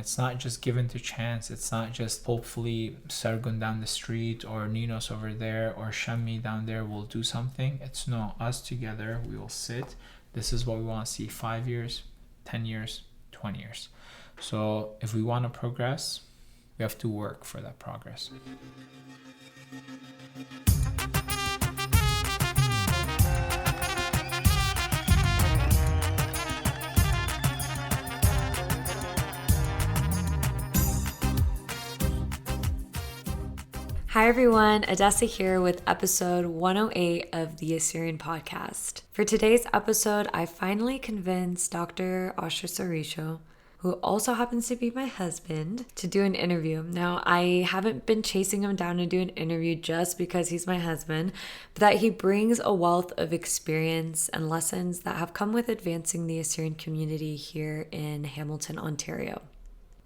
it's not just given to chance. It's not just hopefully Sargun down the street or Ninos over there or Shami down there will do something. It's no, us together, we will sit. This is what we want to see 5 years, 10 years, 20 years. So if we want to progress, we have to work for that progress. Hi everyone, Adessa here with episode 108 of the Assyrian podcast. For today's episode, I finally convinced Dr. Ashor Sworesho, who also happens to be my husband, to do an interview. Now, I haven't been chasing him down to do an interview just because he's my husband, but that he brings a wealth of experience and lessons that have come with advancing the Assyrian community here in Hamilton, Ontario.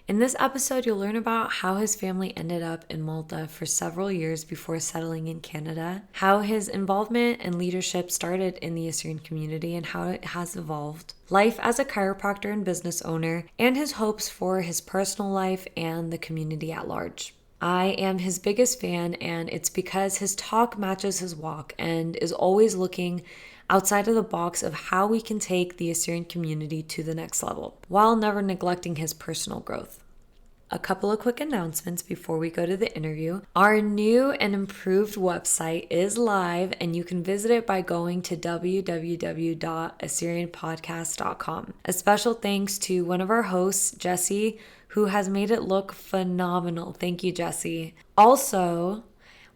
In this episode, you'll learn about how his family ended up in Malta for several years before settling in Canada, how his involvement and leadership started in the Assyrian community and how it has evolved, life as a chiropractor and business owner, and his hopes for his personal life and the community at large. I am his biggest fan, and it's because his talk matches his walk and is always looking outside of the box of how we can take the Assyrian community to the next level, while never neglecting his personal growth. A couple of quick announcements before we go to the interview. Our new and improved website is live, and you can visit it by going to www.assyrianpodcast.com. A special thanks to one of our hosts, Jesse, who has made it look phenomenal. Thank you, Jesse. Also,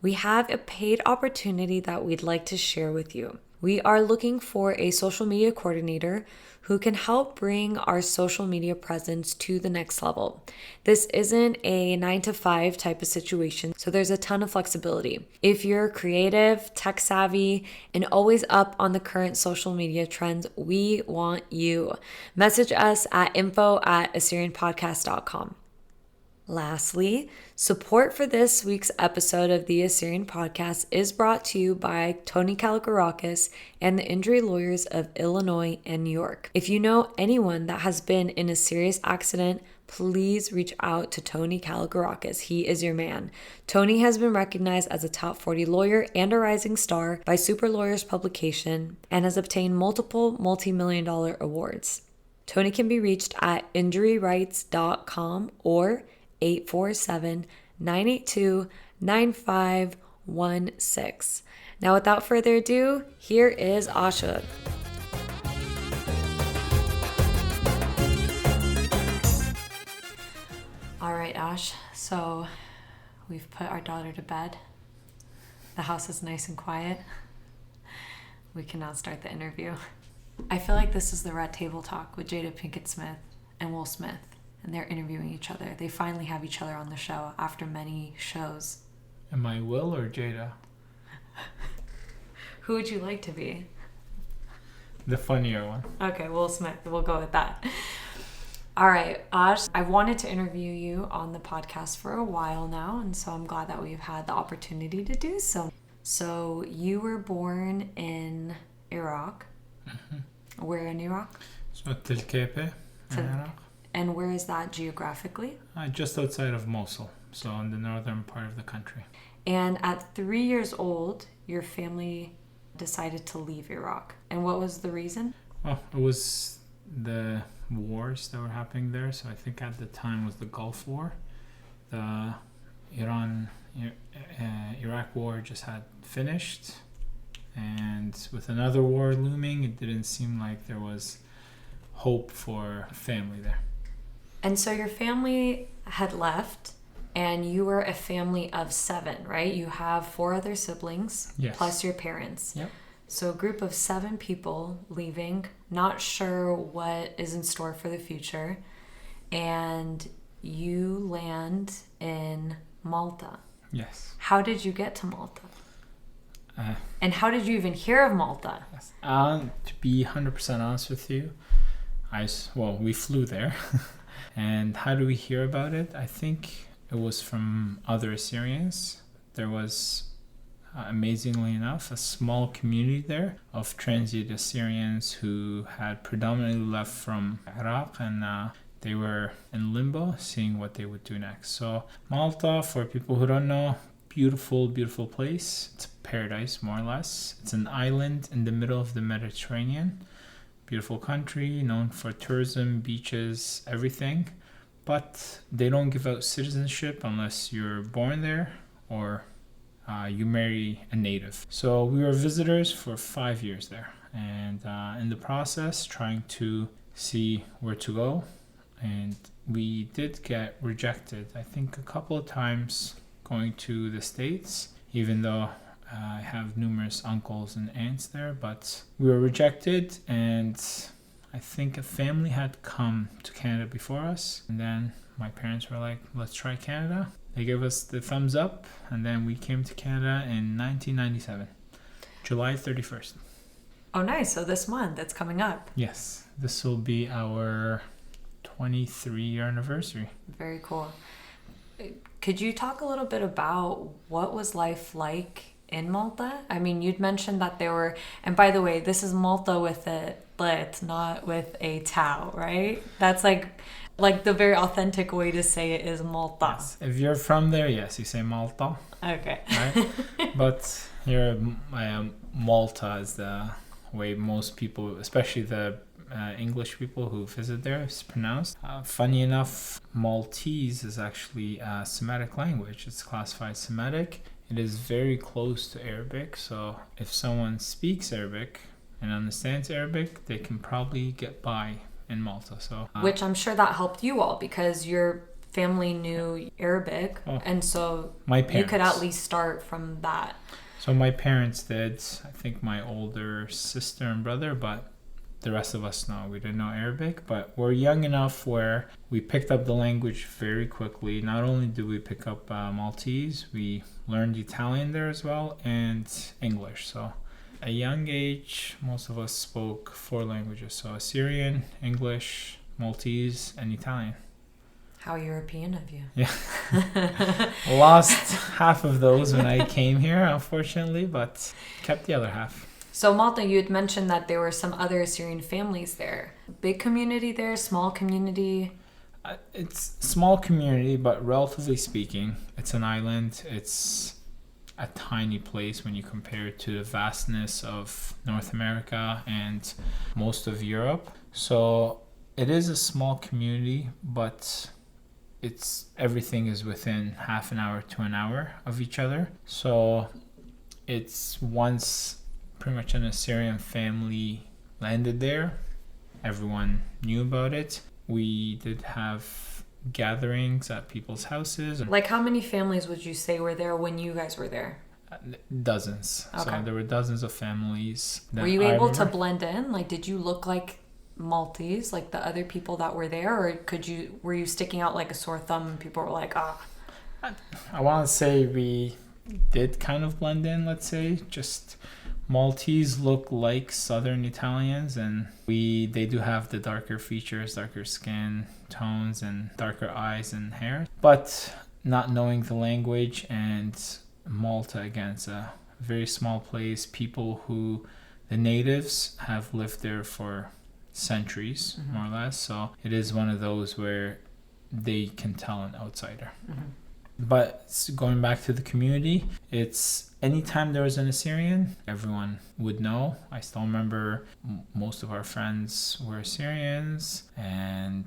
we have a paid opportunity that we'd like to share with you. We are looking for a social media coordinator who can help bring our social media presence to the next level. This isn't a 9-to-5 type of situation, so there's a ton of flexibility. If you're creative, tech savvy, and always up on the current social media trends, we want you. Message us at info@assyrianpodcast.com. Lastly, support for this week's episode of the Assyrian podcast is brought to you by Tony Kalokarakis and the injury lawyers of Illinois and New York. If you know anyone that has been in a serious accident, please reach out to Tony Kalokarakis. He is your man. Tony has been recognized as a top 40 lawyer and a rising star by Super Lawyers publication and has obtained multiple multi-million-dollar awards. Tony can be reached at injuryrights.com or 847-982-9516. Now, without further ado, here is Ashor. All right, Ash. So we've put our daughter to bed. The house is nice and quiet. We can now start the interview. I feel like this is the Red Table Talk with Jada Pinkett Smith and Will Smith. And they're interviewing each other. They finally have each other on the show after many shows. Am I Will or Jada? Who would you like to be? The funnier one. Okay, Will Smith. We'll go with that. All right, Ash, I wanted to interview you on the podcast for a while now, and so I'm glad that we've had the opportunity to do so. So you were born in Iraq. Mm-hmm. Where in Iraq? So Tilkepe in Iraq. And where is that geographically? Just outside of Mosul, so in the northern part of the country. And at 3 years old, your family decided to leave Iraq. And what was the reason? Well, it was the wars that were happening there. So I think at the time was the Gulf War. The Iraq war just had finished. And with another war looming, it didn't seem like there was hope for family there. And so your family had left, and you were a family of 7, right? You have 4 other siblings, yes, plus your parents. Yep. So a group of 7 people leaving, not sure what is in store for the future, and you land in Malta. Yes. How did you get to Malta? And how did you even hear of Malta? Yes. To be 100% honest with you, we flew there. And how do we hear about it? I think it was from other Assyrians. There was, amazingly enough, a small community there of transient Assyrians who had predominantly left from Iraq and they were in limbo, seeing what they would do next. So Malta, for people who don't know, beautiful, beautiful place. It's a paradise, more or less. It's an island in the middle of the Mediterranean. Beautiful country, known for tourism, beaches, everything. But they don't give out citizenship unless you're born there or you marry a native. So we were visitors for 5 years there, and in the process trying to see where to go, and we did get rejected, I think, a couple of times going to the States, even though I have numerous uncles and aunts there, but we were rejected. And I think a family had come to Canada before us, and then my parents were like, let's try Canada. They gave us the thumbs up, and then we came to Canada in 1997, July 31st. Oh, nice. So this month, that's coming up. Yes, this will be our 23-year anniversary. Very cool. Could you talk a little bit about what was life like in Malta? I mean, you'd mentioned that there were, and by the way, this is Malta with a lit, not with a tau, right? That's like the very authentic way to say it is Malta. Yes. If you're from there, yes, you say Malta. Okay. Right? But here, Malta is the way most people, especially the English people who visit there, is pronounced. Funny enough, Maltese is actually a Semitic language. It's classified Semitic. It is very close to Arabic. So if someone speaks Arabic and understands Arabic, they can probably get by in Malta. So which I'm sure that helped you all because your family knew Arabic, and so my parents, you could at least start from that. So my parents did. I think my older sister and brother, but the rest of us, no, we didn't know Arabic. But we're young enough where we picked up the language very quickly. Not only did we pick up Maltese, we learned Italian there as well, and English. So at a young age, most of us spoke 4 languages. So Assyrian, English, Maltese, and Italian. How European of you. Yeah. Lost half of those when I came here, unfortunately, but kept the other half. So Malta, you had mentioned that there were some other Assyrian families there. Big community there, small community? It's small community, but relatively speaking, it's an island. It's a tiny place when you compare it to the vastness of North America and most of Europe. So it is a small community, but everything is within half an hour to an hour of each other. So it's once pretty much an Assyrian family landed there, everyone knew about it. We did have gatherings at people's houses. Like how many families would you say were there when you guys were there? Dozens. Okay. So there were dozens of families. Were you able to blend in? Like, did you look like Maltese, like the other people that were there, or were you sticking out like a sore thumb and people were like, I want to say we did kind of blend in, let's say. Just Maltese look like Southern Italians, and they do have the darker features, darker skin tones, and darker eyes and hair. But not knowing the language, and Malta, again, it's a very small place. People who, the natives, have lived there for centuries, mm-hmm. more or less. So it is one of those where they can tell an outsider. Mm-hmm. But going back to the community, it's anytime there was an Assyrian, everyone would know. I still remember most of our friends were Assyrians, and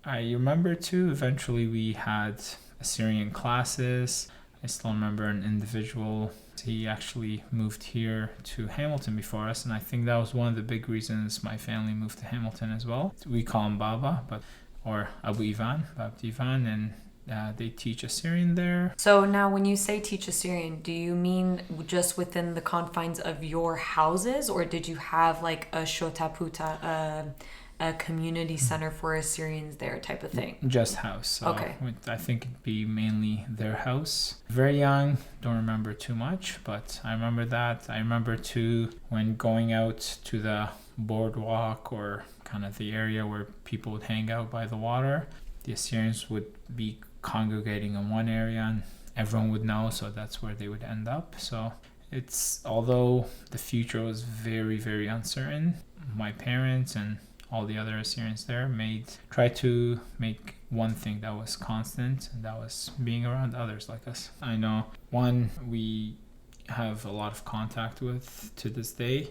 I remember too, eventually we had Assyrian classes. I still remember an individual, he actually moved here to Hamilton before us, and I think that was one of the big reasons my family moved to Hamilton as well. We call him Baba, or Abu Ivan, and they teach Assyrian there. So now when you say teach Assyrian, do you mean just within the confines of your houses, or did you have like a shotaputa, a community center for Assyrians there type of thing? Just house. So okay. I think it'd be mainly their house. Very young, don't remember too much, but I remember that. I remember too when going out to the boardwalk or kind of the area where people would hang out by the water, the Assyrians would be congregating in one area and everyone would know, so that's where they would end up. So although the future was very, very uncertain, my parents and all the other Assyrians there tried to make one thing that was constant, and that was being around others like us. I know one we have a lot of contact with to this day,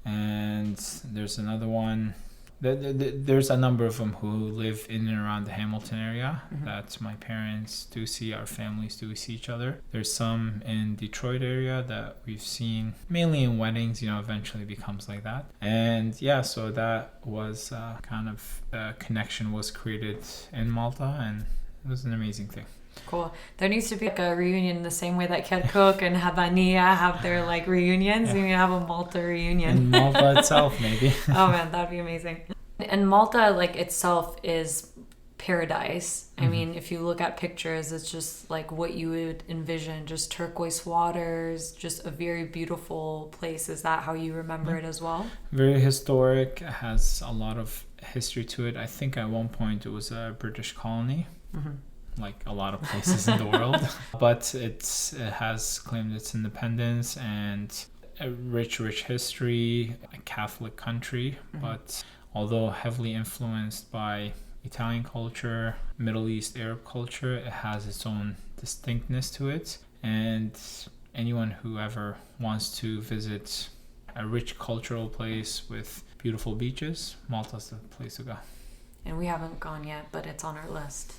and there's another one. There's a number of them who live in and around the Hamilton area that my parents do see, our families do see each other. There's some in Detroit area that we've seen mainly in weddings, eventually becomes like that. And yeah, so that was kind of a connection was created in Malta, and it was an amazing thing. Cool. There needs to be like a reunion the same way that Kirkuk and Habania have their like reunions. Yeah. You need to have a Malta reunion. In Malta itself, maybe. Oh man, that'd be amazing. And Malta like itself is paradise. I mean, if you look at pictures, it's just like what you would envision, just turquoise waters, just a very beautiful place. Is that how you remember it as well? Very historic. It has a lot of history to it. I think at one point it was a British colony. Like a lot of places in the world, but it has claimed its independence and a rich history, a Catholic country, but although heavily influenced by Italian culture, Middle East Arab culture, it has its own distinctness to it. And anyone who ever wants to visit a rich cultural place with beautiful beaches, Malta's the place to go. And we haven't gone yet, but it's on our list.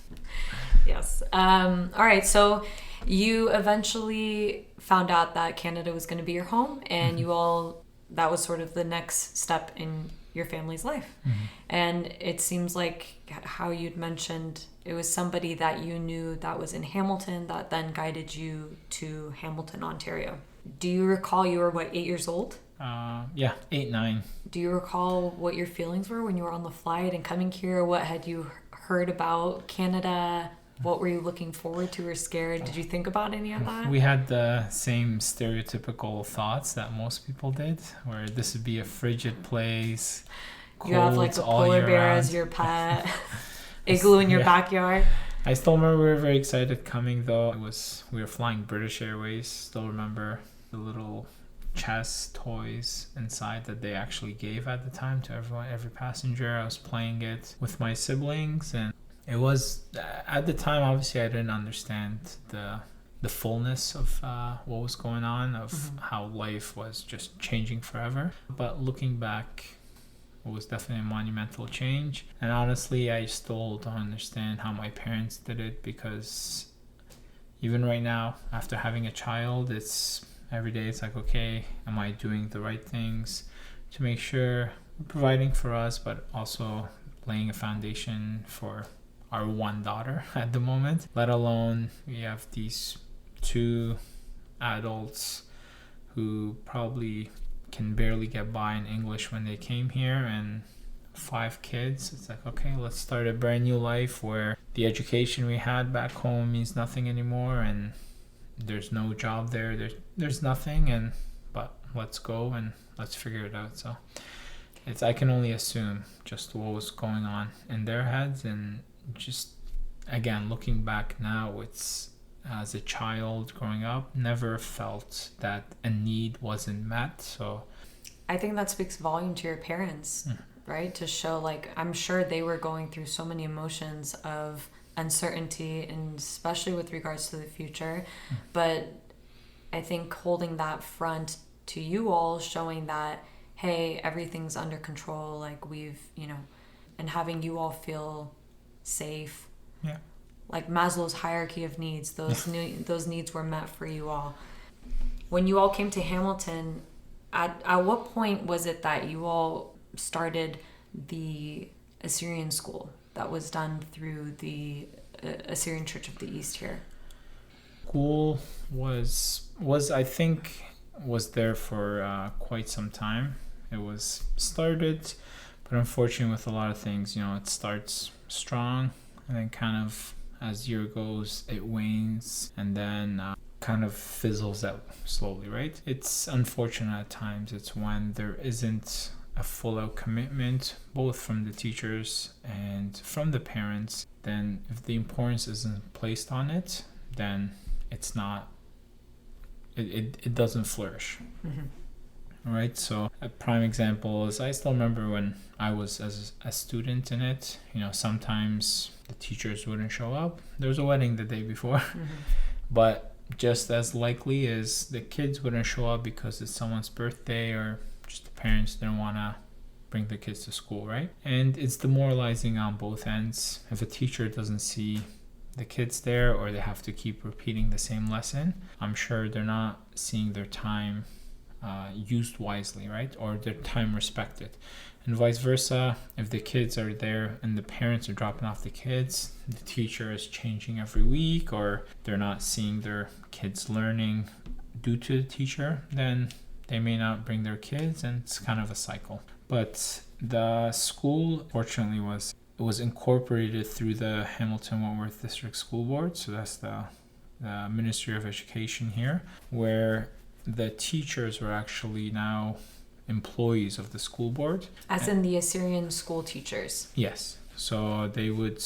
Yes. All right. So you eventually found out that Canada was going to be your home, and that was sort of the next step in your family's life. And it seems like how you'd mentioned it was somebody that you knew that was in Hamilton that then guided you to Hamilton, Ontario. Do you recall you were, 8 years old? Yeah, 8, 9. Do you recall what your feelings were when you were on the flight and coming here? What had you heard about Canada? What were you looking forward to or scared? Did you think about any of that? We had the same stereotypical thoughts that most people did, where this would be a frigid place. You have like a polar bear as your pet, igloo in your backyard. I still remember we were very excited coming though. We were flying British Airways. Still remember the little chess toys inside that they actually gave at the time to every passenger. I was playing it with my siblings, and it was at the time obviously I didn't understand the fullness of what was going on, of how life was just changing forever. But looking back, it was definitely a monumental change. And honestly, I still don't understand how my parents did it, because even right now, after having a child, every day it's like, okay, am I doing the right things to make sure we're providing for us, but also laying a foundation for our one daughter at the moment, let alone we have these 2 adults who probably can barely get by in English when they came here, and 5 kids. It's like, okay, let's start a brand new life where the education we had back home means nothing anymore, and there's no job there's nothing, but let's go and let's figure it out. So I can only assume just what was going on in their heads. And just again, looking back now, it's as a child growing up, never felt that a need wasn't met. So I think that speaks volume to your parents, right? To show, like, I'm sure they were going through so many emotions of uncertainty, and especially with regards to the future. But I think holding that front to you all, showing that, hey, everything's under control, like we've, and having you all feel safe. Yeah. Like Maslow's hierarchy of needs, those needs were met for you all. When you all came to Hamilton, at what point was it that you all started the Assyrian school that was done through the Assyrian Church of the East here? School was I think was there for quite some time. It was started, but unfortunately with a lot of things, it starts strong, and then kind of as year goes, it wanes, and then kind of fizzles out slowly, right? It's unfortunate at times. It's when there isn't a full-out commitment, both from the teachers and from the parents. Then if the importance isn't placed on it, then it's not, it doesn't flourish. right? So a prime example is I still remember when I was as a student in it, sometimes the teachers wouldn't show up. There was a wedding the day before, but just as likely as the kids wouldn't show up because it's someone's birthday or just the parents didn't want to bring the kids to school, right? And it's demoralizing on both ends. If a teacher doesn't see the kids there or they have to keep repeating the same lesson, I'm sure they're not seeing their time used wisely, right? Or their time respected. And vice versa, if the kids are there and the parents are dropping off the kids, the teacher is changing every week, or they're not seeing their kids learning due to the teacher, then they may not bring their kids, and it's kind of a cycle. But the school, fortunately, was incorporated through the Hamilton Wentworth District School Board. So that's the Ministry of Education here, where the teachers were actually now employees of the school board. As in the Assyrian school teachers? Yes. So they would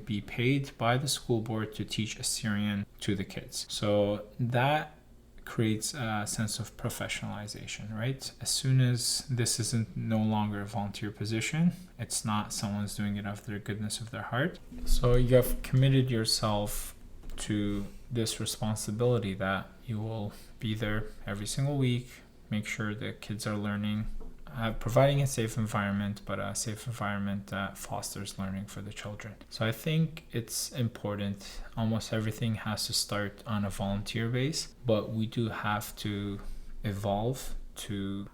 be paid by the school board to teach Assyrian to the kids. So that creates a sense of professionalization, right? As soon as this isn't no longer a volunteer position, it's not someone's doing it out of their goodness of their heart. So you have committed yourself to this responsibility that you will be there every single week, make sure the kids are learning, providing a safe environment, but a safe environment that fosters learning for the children. So I think it's important. Almost everything has to start on a volunteer base, but we do have to evolve to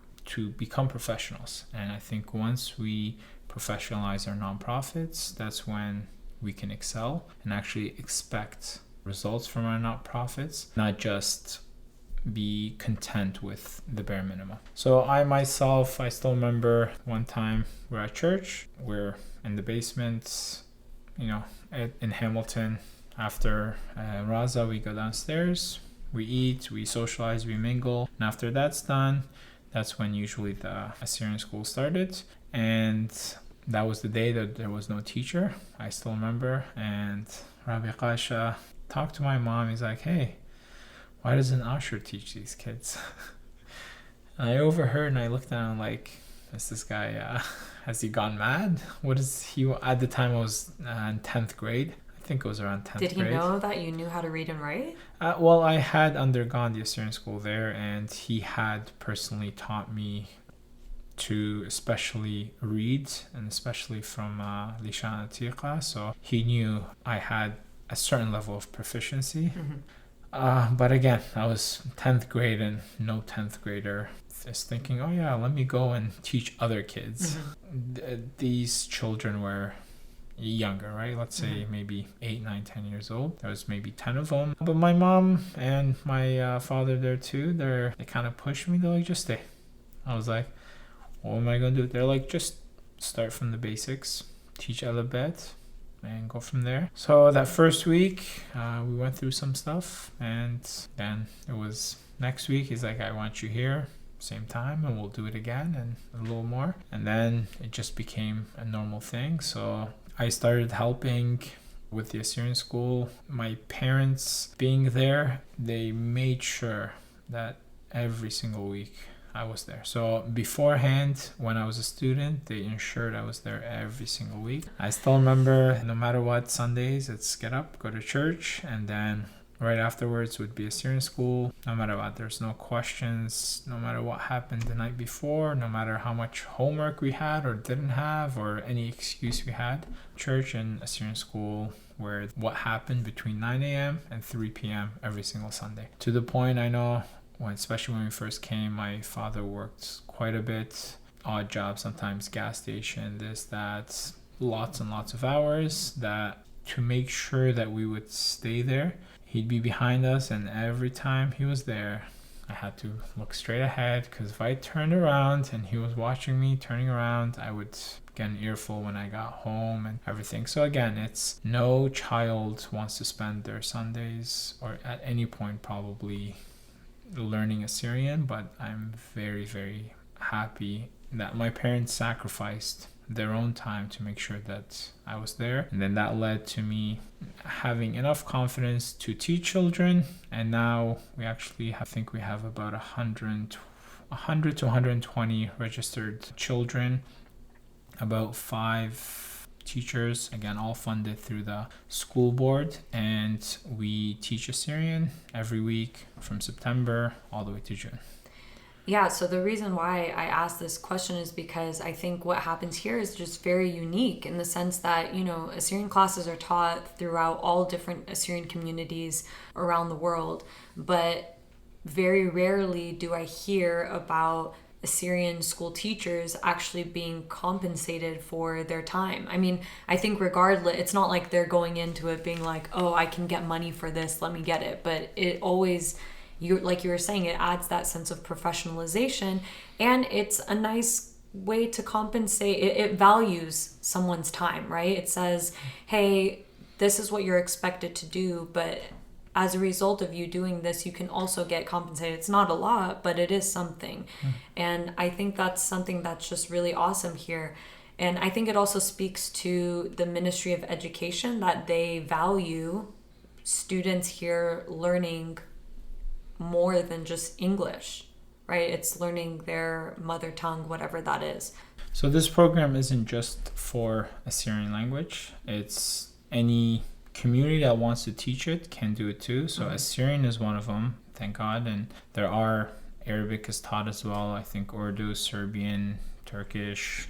become professionals. And I think once we professionalize our nonprofits, that's when we can excel and actually expect results from our nonprofits, not just be content with the bare minimum. So I still remember one time we're at church, we're in the basement, in Hamilton. After Raza, we go downstairs, we eat, we socialize, we mingle. And after that's done, that's when usually the Assyrian school started. And that was the day that there was no teacher. I still remember. And Rabbi Kasha talked to my mom. He's like, hey, why doesn't Ashor teach these kids? And I overheard and I looked at him like, is this guy, has he gone mad? What is he, at the time I was in 10th grade. I think it was around 10th grade. Did he know that you knew how to read and write? Well, I had undergone the Assyrian school there, and he had personally taught me to especially read, and especially from Lishan Atiqa. So he knew I had a certain level of proficiency. But again, I was 10th grade, and no 10th grader is thinking, oh yeah, let me go and teach other kids. These children were younger, right? Let's say maybe 8, 9, 10 years old. There was maybe 10 of them. But my mom and my father there too, they kind of pushed me. They're like, just stay. I was like, what am I going to do? They're like, just start from the basics, teach alphabet, and go from there. So that first week, we went through some stuff, and then it was next week. He's like, I want you here, same time, and we'll do it again and a little more. And then it just became a normal thing. So I started helping with the Assyrian school. My parents being there, they made sure that every single week I was there. So beforehand, when I was a student, they ensured I was there every single week. I still remember, no matter what, Sundays, it's get up, go to church, and then right afterwards would be Assyrian school. No matter what, there's no questions, no matter what happened the night before, no matter how much homework we had or didn't have, or any excuse we had. Church and Assyrian school were what happened between 9 a.m. and 3 p.m. every single Sunday. To the point, I know, especially when we first came, my father worked quite a bit, odd jobs, sometimes gas station, this, that, lots and lots of hours, that to make sure that we would stay there, he'd be behind us, and every time he was there, I had to look straight ahead, because if I turned around and he was watching me turning around, I would get an earful when I got home and everything. So again, it's no child wants to spend their Sundays, or at any point probably, learning Assyrian, but I'm very, very happy that my parents sacrificed their own time to make sure that I was there. And then that led to me having enough confidence to teach children. And now we actually have, I think we have about 100 to 120 registered children, about 5 teachers, again, all funded through the school board. And we teach Assyrian every week from September all the way to June. Yeah, so the reason why I asked this question is because I think what happens here is just very unique in the sense that, Assyrian classes are taught throughout all different Assyrian communities around the world, but very rarely do I hear about Assyrian school teachers actually being compensated for their time. I mean, I think regardless, it's not like they're going into it being like, oh, I can get money for this, let me get it. But it always, like you were saying, it adds that sense of professionalization, and it's a nice way to compensate. It values someone's time, right? It says, hey, this is what you're expected to do, but as a result of you doing this, you can also get compensated. It's not a lot, but it is something. And I think that's something that's just really awesome here. And I think it also speaks to the Ministry of Education that they value students here learning more than just English, right? It's learning their mother tongue, whatever that is. So this program isn't just for Assyrian language. It's any community that wants to teach it can do it too. So Assyrian is one of them, thank God. And there are, Arabic is taught as well. I think Urdu, Serbian, Turkish,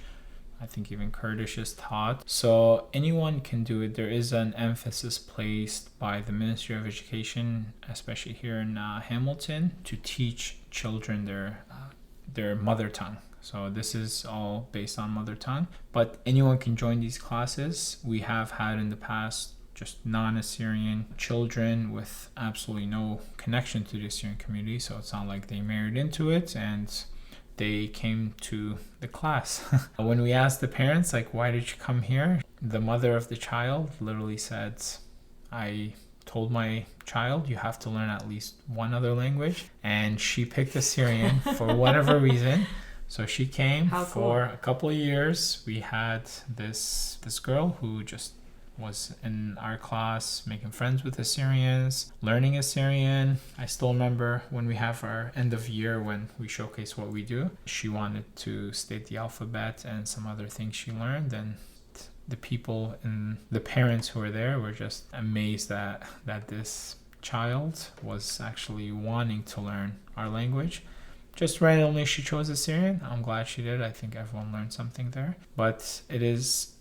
I think even Kurdish is taught. So anyone can do it. There is an emphasis placed by the Ministry of Education, especially here in Hamilton, to teach children their mother tongue. So this is all based on mother tongue, but anyone can join these classes. We have had in the past just non-Assyrian children with absolutely no connection to the Assyrian community. So it's not like they married into it and they came to the class. When we asked the parents, like, why did you come here? The mother of the child literally said, I told my child, you have to learn at least one other language. And she picked Assyrian for whatever reason. So she came for a couple of years. We had this girl who just was in our class making friends with Assyrians, learning Assyrian. I still remember when we have our end of year when we showcase what we do, she wanted to state the alphabet and some other things she learned, and the people and the parents who were there were just amazed that this child was actually wanting to learn our language. Just randomly she chose Assyrian. I'm glad she did. I think everyone learned something there. But it's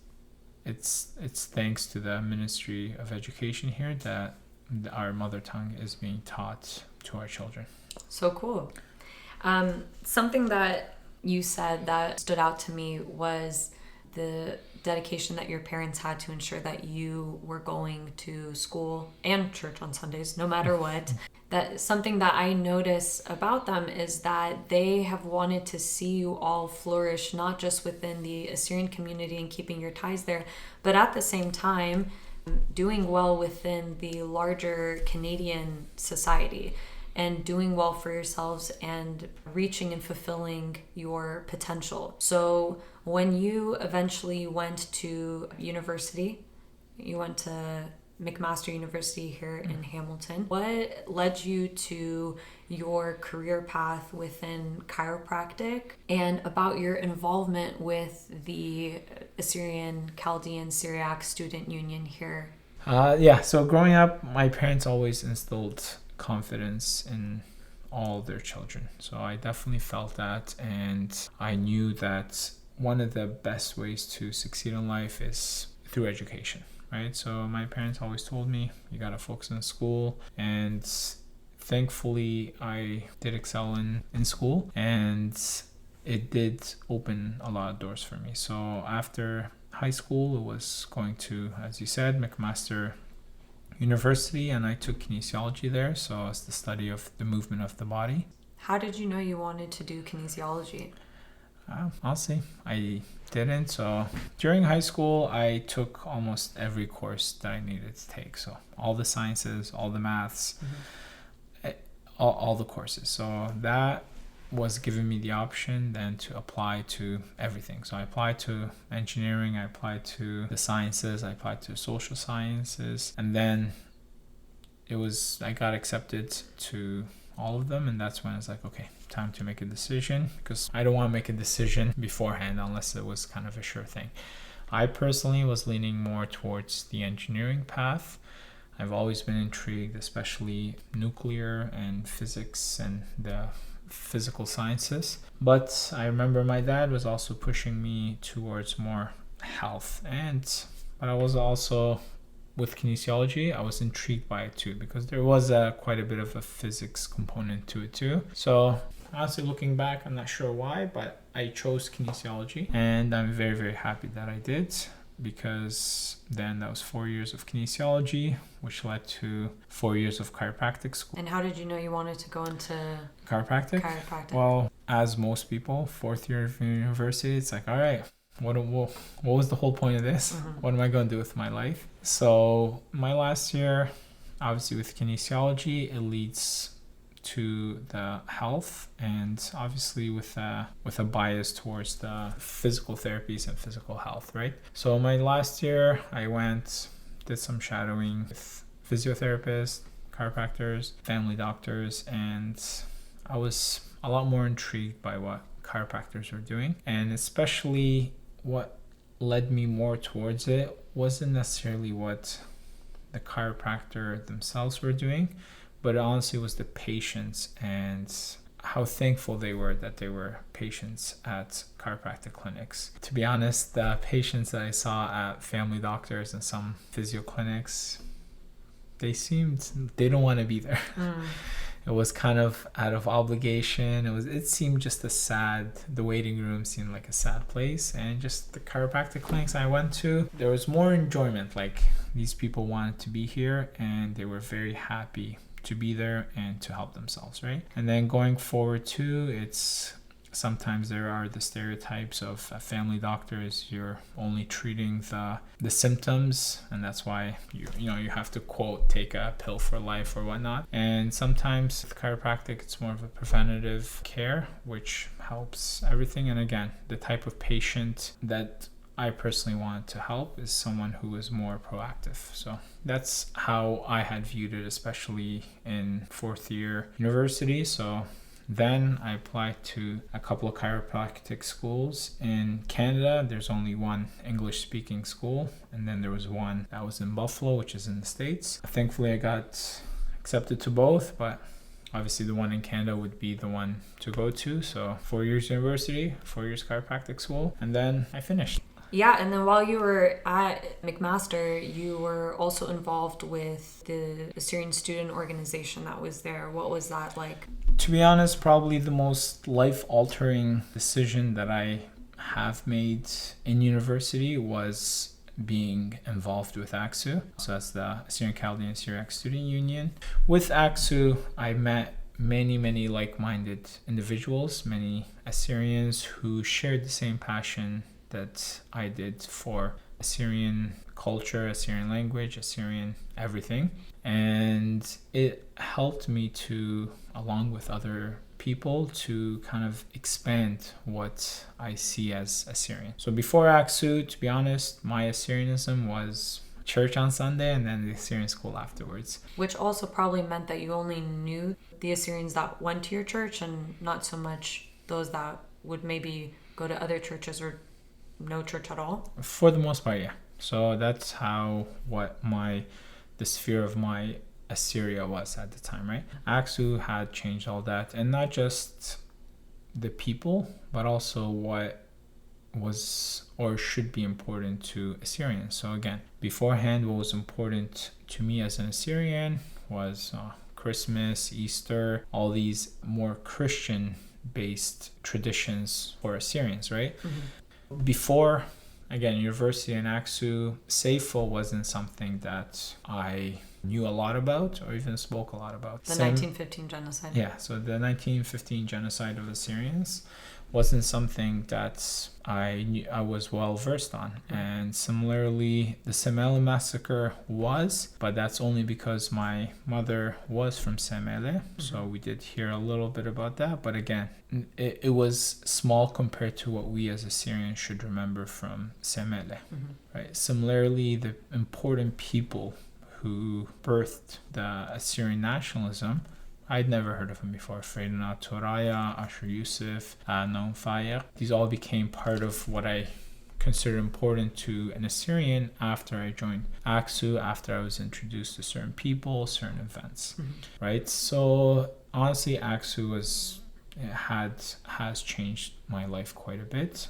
thanks to the Ministry of Education here that our mother tongue is being taught to our children. So cool. Something that you said that stood out to me was the dedication that your parents had to ensure that you were going to school and church on Sundays, no matter what. That something that I notice about them is that they have wanted to see you all flourish, not just within the Assyrian community and keeping your ties there, but at the same time doing well within the larger Canadian society and doing well for yourselves and reaching and fulfilling your potential. So when you eventually went to university, you went to McMaster University here in Hamilton. What led you to your career path within chiropractic, and about your involvement with the Assyrian Chaldean Syriac Student Union here? So growing up, my parents always instilled confidence in all their children. So I definitely felt that, and I knew that one of the best ways to succeed in life is through education. Right, so my parents always told me you gotta focus on school, and thankfully I did excel in school, and it did open a lot of doors for me. So after high school, it was going to, as you said, McMaster University, and I took kinesiology there. So it's the study of the movement of the body. How did you know you wanted to do kinesiology? I'll see. I didn't. So during high school, I took almost every course that I needed to take. So all the sciences, all the maths, all the courses. So that was giving me the option then to apply to everything. So I applied to engineering, I applied to the sciences, I applied to social sciences, and then I got accepted to all of them, and that's when it's like, okay, time to make a decision, because I don't want to make a decision beforehand unless it was kind of a sure thing. I personally was leaning more towards the engineering path. I've always been intrigued, especially nuclear and physics and the physical sciences. But I remember my dad was also pushing me towards more health. But I was also, with kinesiology, I was intrigued by it too, because there was quite a bit of a physics component to it too. So honestly, looking back, I'm not sure why, but I chose kinesiology, and I'm very, very happy that I did, because then that was 4 years of kinesiology, which led to 4 years of chiropractic school. And how did you know you wanted to go into chiropractic? Well, as most people, 4th year of university, it's like, all right, what was the whole point of this? What am I going to do with my life? So my last year, obviously with kinesiology, it leads to the health, and obviously with a bias towards the physical therapies and physical health, right? So my last year, I did some shadowing with physiotherapists, chiropractors, family doctors, and I was a lot more intrigued by what chiropractors were doing, and especially what led me more towards it wasn't necessarily what the chiropractor themselves were doing, but honestly was the patients and how thankful they were that they were patients at chiropractic clinics. To be honest, the patients that I saw at family doctors and some physio clinics, they don't want to be there. It was kind of out of obligation. It seemed just the waiting room seemed like a sad place. And just the chiropractic clinics I went to, there was more enjoyment. Like, these people wanted to be here and they were very happy to be there and to help themselves, right? And then going forward too, it's sometimes there are the stereotypes of family doctors. You're only treating the symptoms, and that's why you have to quote take a pill for life or whatnot. And sometimes with chiropractic, it's more of a preventative care, which helps everything. And again, the type of patient that I personally wanted to help is someone who is more proactive. So that's how I had viewed it, especially in 4th year university. So then I applied to a couple of chiropractic schools in Canada. There's only one English speaking school, and then there was one that was in Buffalo, which is in the States. Thankfully I got accepted to both, but obviously the one in Canada would be the one to go to. So 4 years university, 4 years chiropractic school, and then I finished. Yeah, and then while you were at McMaster, you were also involved with the Assyrian student organization that was there. What was that like? To be honest, probably the most life-altering decision that I have made in university was being involved with AXU. So that's the Assyrian Chaldean Syriac Student Union. With AXU, I met many like-minded individuals, many Assyrians who shared the same passion that I did for Assyrian culture, Assyrian language, Assyrian everything. And it helped me to, along with other people, to kind of expand what I see as Assyrian. So before AXU, to be honest, my Assyrianism was church on Sunday and then the Assyrian school afterwards. Which also probably meant that you only knew the Assyrians that went to your church and not so much those that would maybe go to other churches or no church at all? For the most part, yeah. So that's the sphere of my Assyria was at the time, right? AXU had changed all that, and not just the people, but also what was or should be important to Assyrians. So again, beforehand, what was important to me as an Assyrian was Christmas, Easter, all these more Christian-based traditions for Assyrians, right? Before, again, university and AXU, Seifo wasn't something that I knew a lot about or even spoke a lot about. The 1915 genocide. Yeah, so the 1915 genocide of Assyrians wasn't something that I was well versed on. And similarly, the Semele massacre was, but that's only because my mother was from Semele. So we did hear a little bit about that. But again, it was small compared to what we as Assyrians should remember from Semele. Right? Similarly, the important people who birthed the Assyrian nationalism, I'd never heard of them before. Freydina Toraya, Ashor Yusuf, Noam Fayer. These all became part of what I consider important to an Assyrian after I joined AXU, after I was introduced to certain people, certain events, right? So honestly, AXU has changed my life quite a bit.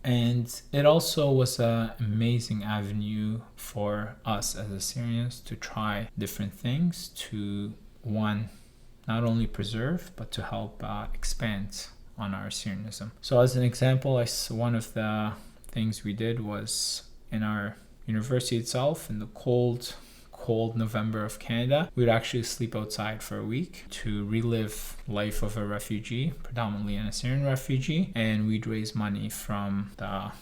And it also was an amazing avenue for us as Assyrians to try different things to, one, not only preserve, but to help expand on our Assyrianism. So as an example, one of the things we did was in our university itself, in the cold November of Canada, we would actually sleep outside for a week to relive life of a refugee, predominantly an Assyrian refugee, and we'd raise money from the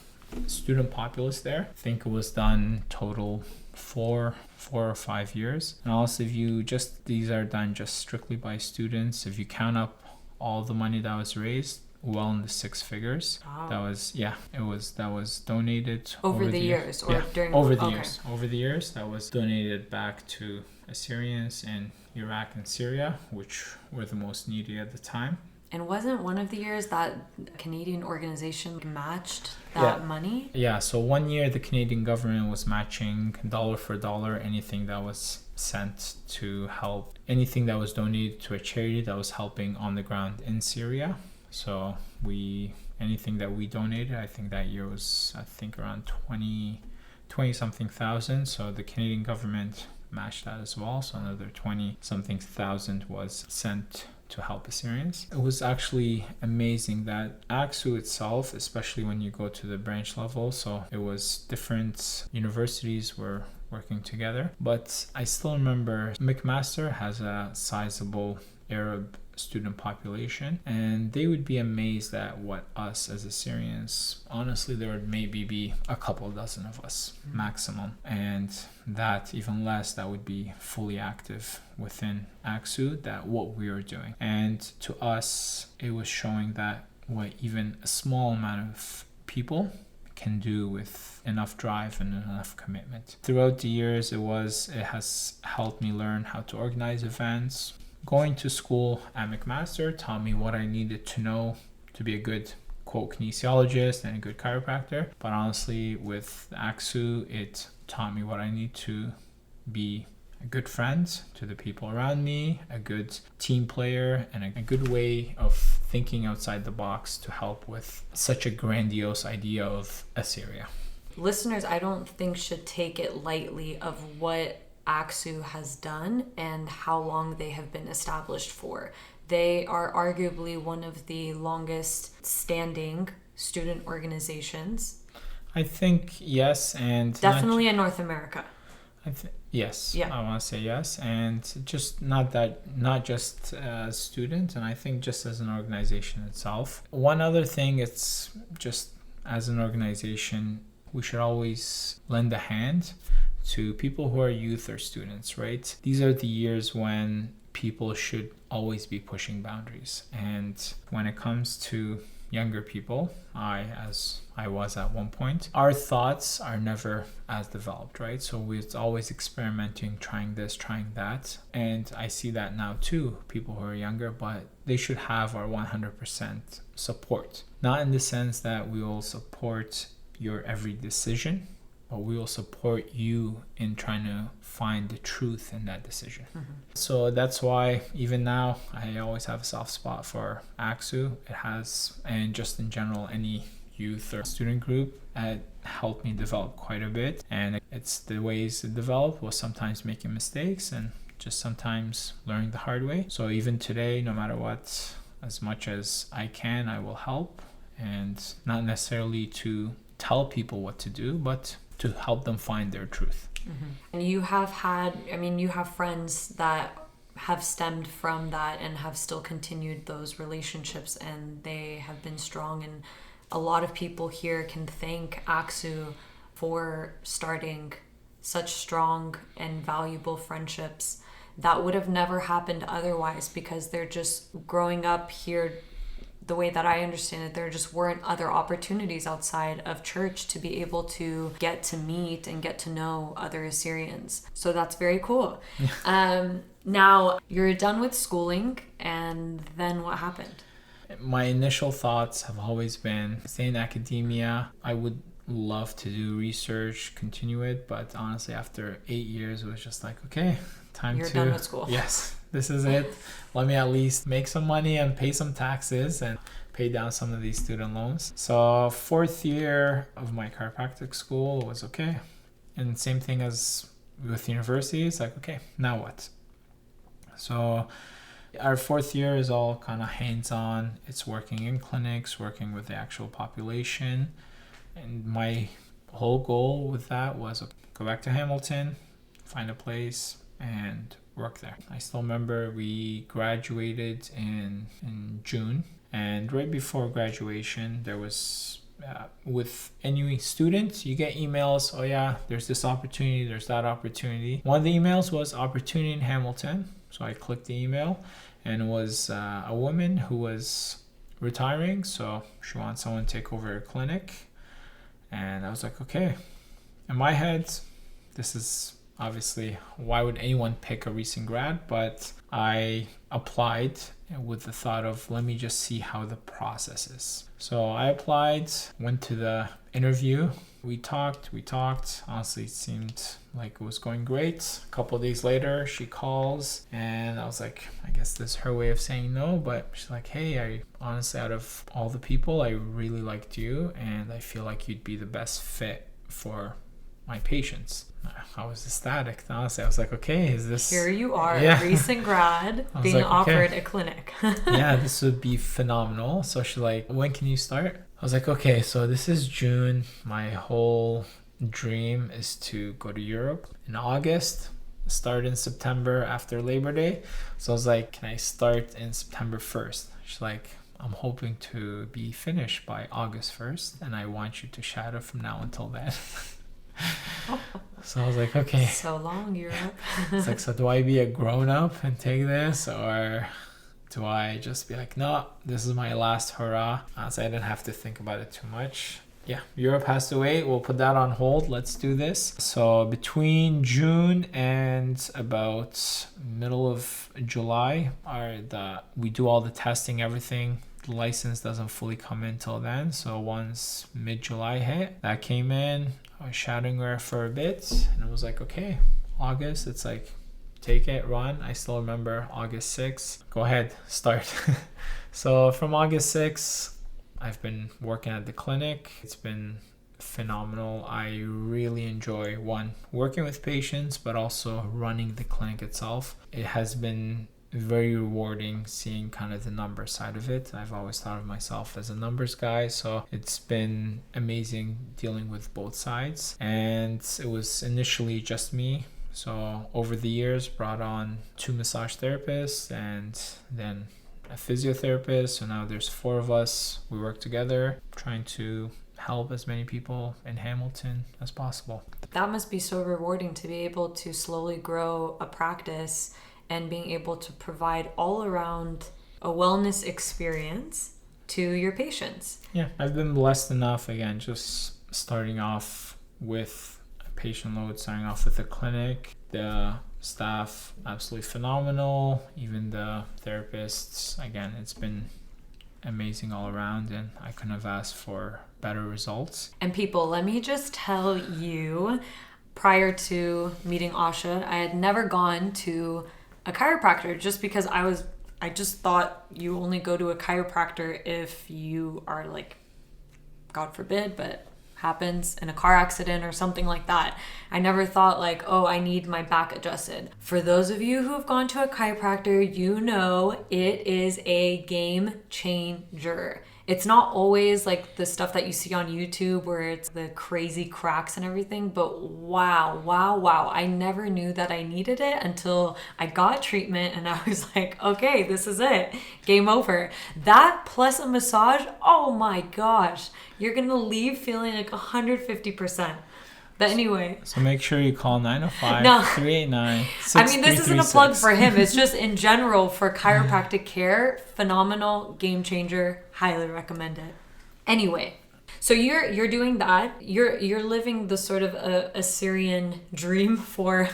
student populace there. I think it was done total 4 or 5 years. And also, these are done just strictly by students. If you count up all the money that was raised, well in the 6 figures. Wow. That was donated over the years, or during over the years. That was donated back to Assyrians in Iraq and Syria, which were the most needy at the time. And wasn't one of the years that Canadian organization matched that money? Yeah, so one year the Canadian government was matching dollar for dollar anything that was sent to help, anything that was donated to a charity that was helping on the ground in Syria. So anything that we donated, I think that year was, around 20 something thousand. So the Canadian government matched that as well. So another 20 something thousand was sent to help Assyrians. It was actually amazing that AXU itself, especially when you go to the branch level, so it was different universities were working together. But I still remember McMaster has a sizable Arab student population, and they would be amazed at what us as Assyrians, honestly, there would maybe be a couple dozen of us maximum, and that even less that would be fully active within AXU, that what we were doing. And to us, it was showing that what even a small amount of people can do with enough drive and enough commitment. Throughout the years, it has helped me learn how to organize events. Going to school at McMaster taught me what I needed to know to be a good, quote, kinesiologist and a good chiropractor. But honestly, with AXU, it taught me what I need to be a good friend to the people around me, a good team player, and a good way of thinking outside the box to help with such a grandiose idea of Assyria. Listeners, I don't think should take it lightly of what AXU has done and how long they have been established for. They are arguably one of the longest standing student organizations. I think yes, and definitely in North America. Yes, yeah. I want to say yes, and just not just as students, and I think just as an organization itself. One other thing, it's just as an organization, we should always lend a hand to people who are youth or students, right? These are the years when people should always be pushing boundaries. And when it comes to younger people, as I was at one point, our thoughts are never as developed, right? So we're always experimenting, trying this, trying that. And I see that now too, people who are younger, but they should have our 100% support. Not in the sense that we will support your every decision, but we will support you in trying to find the truth in that decision. So that's why even now I always have a soft spot for AXU. It has, and just in general, any youth or student group, it helped me develop quite a bit. And it's the ways it developed was sometimes making mistakes and just sometimes learning the hard way. So even today, no matter what, as much as I can, I will help, and not necessarily to tell people what to do, but to help them find their truth. And you have friends that have stemmed from that and have still continued those relationships, and they have been strong. And a lot of people here can thank Aksu for starting such strong and valuable friendships that would have never happened otherwise, because they're just growing up here. The way that I understand it, there just weren't other opportunities outside of church to be able to get to meet and get to know other Assyrians. So that's very cool. Now you're done with schooling, and then what happened? My initial thoughts have always been stay in academia. I would love to do research, continue it, but honestly after 8 years it was just like, okay, You're done with school. Yes, this is it. Let me at least make some money and pay some taxes and pay down some of these student loans. So 4th year of my chiropractic school was okay, and same thing as with university, it's like, okay, now what? So our 4th year is all kind of hands-on. It's working in clinics, working with the actual population. And my whole goal with that was go back to Hamilton, find a place, and work there. I still remember we graduated in June. And right before graduation, there was, with any student, you get emails, oh yeah, there's this opportunity, there's that opportunity. One of the emails was opportunity in Hamilton. So I clicked the email, and it was a woman who was retiring. So she wants someone to take over her clinic. And I was like, okay. In my head, this is obviously, why would anyone pick a recent grad? But I applied with the thought of, let me just see how the process is. So I applied, went to the interview. We talked. Honestly, it seemed like it was going great. A couple of days later, she calls, and I was like, I guess this is her way of saying no, but she's like, hey, honestly, out of all the people, I really liked you, and I feel like you'd be the best fit for my patients. I was ecstatic. Honestly, I was like, okay, is this... Here you are, a recent grad, being like, offered a clinic. Yeah, this would be phenomenal. So she's like, when can you start? I was like, okay, so this is June. My whole dream is to go to Europe in August, start in September after Labor Day. So I was like, can I start in September 1st? She's like, I'm hoping to be finished by August 1st, and I want you to shadow from now until then. So I was like, okay. So long, Europe. It's like, so do I be a grown-up and take this, or do I just be like, no, this is my last hurrah? So I didn't have to think about it too much. Yeah, Europe has to wait. We'll put that on hold. Let's do this. So between June and about middle of July we do all the testing, everything. The license doesn't fully come in till then. So once mid-July hit, that came in. I was shadowing her for a bit, and it was like, okay, August, it's like, take it, run. I still remember August 6th. Go ahead, start. So from August 6th, I've been working at the clinic. It's been phenomenal. I really enjoy, one, working with patients, but also running the clinic itself. It has been very rewarding seeing kind of the number side of it. I've always thought of myself as a numbers guy, so it's been amazing dealing with both sides. And it was initially just me, so over the years brought on 2 massage therapists and then a physiotherapist. So now there's 4 of us. We work together trying to help as many people in Hamilton as possible. That must be so rewarding to be able to slowly grow a practice and being able to provide all around a wellness experience to your patients. Yeah, I've been blessed enough, again, just starting off with a patient load, starting off with a clinic. The staff, absolutely phenomenal. Even the therapists, again, it's been amazing all around, and I couldn't have asked for better results. And people, let me just tell you, prior to meeting Asha, I had never gone to a chiropractor just because I just thought you only go to a chiropractor if you are, like, God forbid, but happens, in a car accident or something like that. I never thought like, oh, I need my back adjusted. For those of you who have gone to a chiropractor, you know it is a game changer. It's not always like the stuff that you see on YouTube where it's the crazy cracks and everything, but wow. I never knew that I needed it until I got treatment and I was like, okay, this is it. Game over. That plus a massage, oh my gosh. You're going to leave feeling like 150%. But anyway. So make sure you call 905 389 I mean, this isn't a plug for him. It's just in general for chiropractic care. Phenomenal, game changer. Highly recommend it. Anyway, so you're doing that. You're living the sort of Assyrian dream for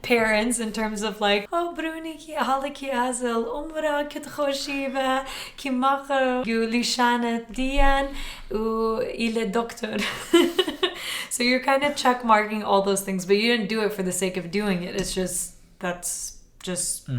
parents in terms of like, oh Bruni ki halaki azel umra kit khoshiba ki makro you lishana dian u ile doctor. So you're kind of check marking all those things, but you didn't do it for the sake of doing it. It's just that's just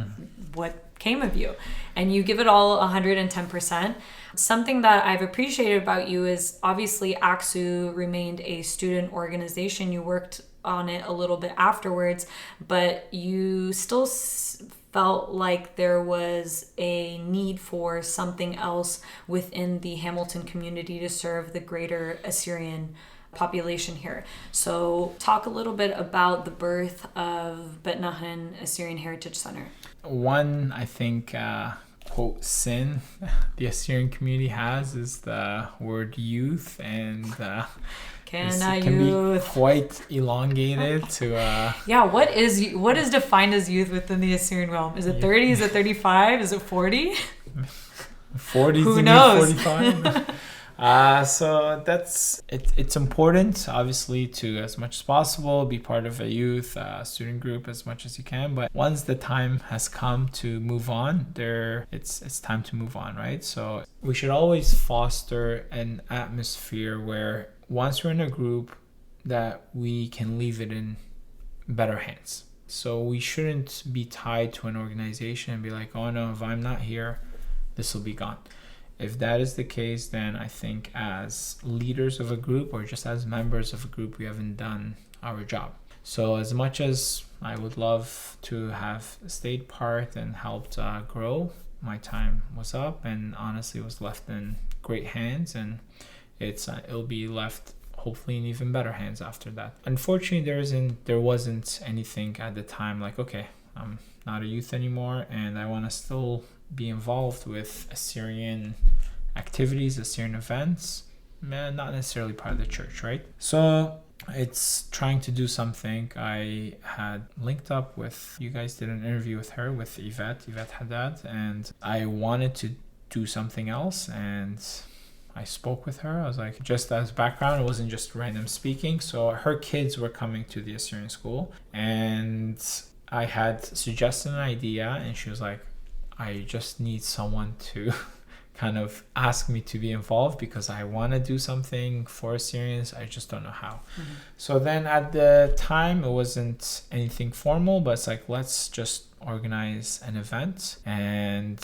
what came of you, and you give it all 110%. Something that I've appreciated about you is obviously AXU remained a student organization. You worked on it a little bit afterwards, but you still felt like there was a need for something else within the Hamilton community to serve the greater Assyrian population here. So talk a little bit about the birth of Bet Nahran Assyrian Heritage Center. One, I think, quote, sin the Assyrian community has is the word youth, and it can be quite elongated to yeah, what is defined as youth within the Assyrian realm? Is it 30? Is it 35? Is it 40? 40? Who knows? 45? So that's it's important, obviously, to as much as possible be part of a youth student group as much as you can, but once the time has come to move on, it's time to move on, right? So we should always foster an atmosphere where once we're in a group that we can leave it in better hands. So we shouldn't be tied to an organization and be like, oh no, if I'm not here, this will be gone. If that is the case, then I think as leaders of a group or just as members of a group, we haven't done our job. So as much as I would love to have stayed part and helped grow, my time was up and honestly was left in great hands, and it'll be left hopefully in even better hands after that. Unfortunately, there wasn't anything at the time like, okay, I'm not a youth anymore and I want to still be involved with Assyrian activities, Assyrian events, not necessarily part of the church, right? So it's trying to do something. I had linked up with, you guys did an interview with her, with Yvette Haddad, and I wanted to do something else, and I spoke with her. I was like, just as background, it wasn't just random speaking. So her kids were coming to the Assyrian school, and I had suggested an idea, and she was like, I just need someone to kind of ask me to be involved because I want to do something for Assyrians. I just don't know how. Mm-hmm. So then at the time, it wasn't anything formal, but it's like, let's just organize an event and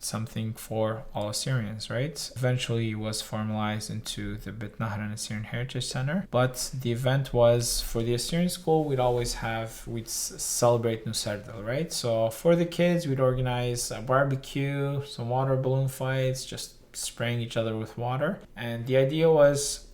something for all Assyrians, right? Eventually it was formalized into the Bet Nahran Assyrian Heritage Center, but the event was for the Assyrian school. We'd celebrate Nusardil, right? So for the kids, we'd organize a barbecue, some water balloon fights, just spraying each other with water. And the idea was,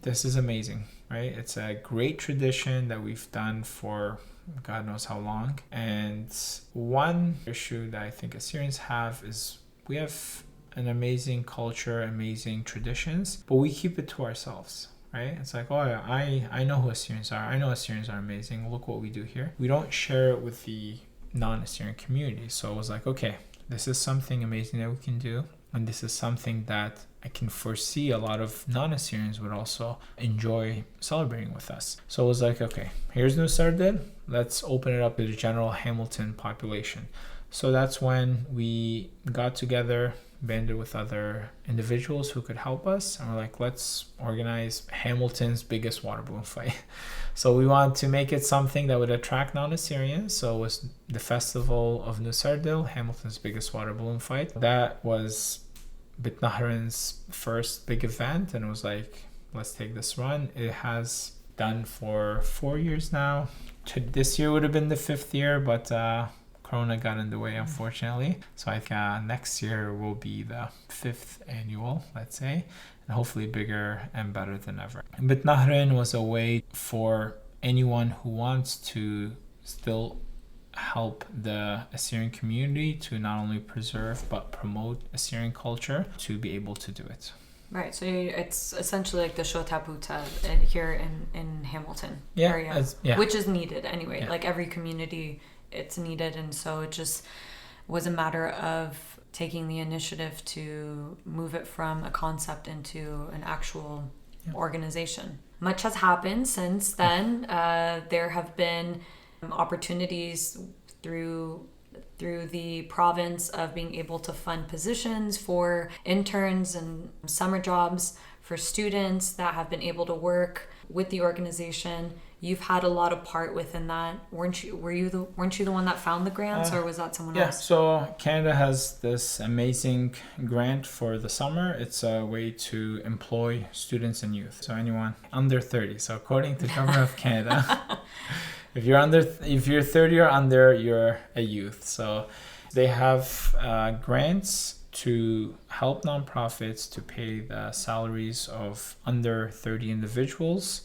this is amazing, right? It's a great tradition that we've done for God knows how long. And one issue that I think Assyrians have is we have an amazing culture, amazing traditions, but we keep it to ourselves, right? It's like, oh yeah, I know who Assyrians are. I know Assyrians are amazing. Look what we do here. We don't share it with the non-Assyrian community. So it was like, okay, this is something amazing that we can do. And this is something that I can foresee a lot of non-Assyrians would also enjoy celebrating with us. So it was like, okay, here's Nusardin. Let's open it up to the general Hamilton population. So that's when we got together, banded with other individuals who could help us. And we're like, let's organize Hamilton's biggest water balloon fight. So we wanted to make it something that would attract non-Assyrians. So it was the Festival of Nusardil, Hamilton's biggest water balloon fight. That was Bet Nahran's first big event, and it was like, let's take this run. It has done for 4 years now. This year would have been the 5th year, but Corona got in the way, unfortunately. So I think next year will be the 5th annual, let's say, and hopefully bigger and better than ever. But Nahrin was a way for anyone who wants to still help the Assyrian community to not only preserve but promote Assyrian culture to be able to do it. Right, so it's essentially like the Shotaputa here in Hamilton area, which is needed anyway. Like every community, it's needed, and so it just was a matter of taking the initiative to move it from a concept into an actual organization. Much has happened since then. There have been opportunities through the province of being able to fund positions for interns and summer jobs for students that have been able to work with the organization. You've had a lot of part within that. Weren't you the one that found the grants, or was that someone else? So Canada has this amazing grant for the summer. It's a way to employ students and youth. So anyone under 30. So according to the government of Canada, if you're 30 or under, you're a youth. So they have grants to help nonprofits to pay the salaries of under 30 individuals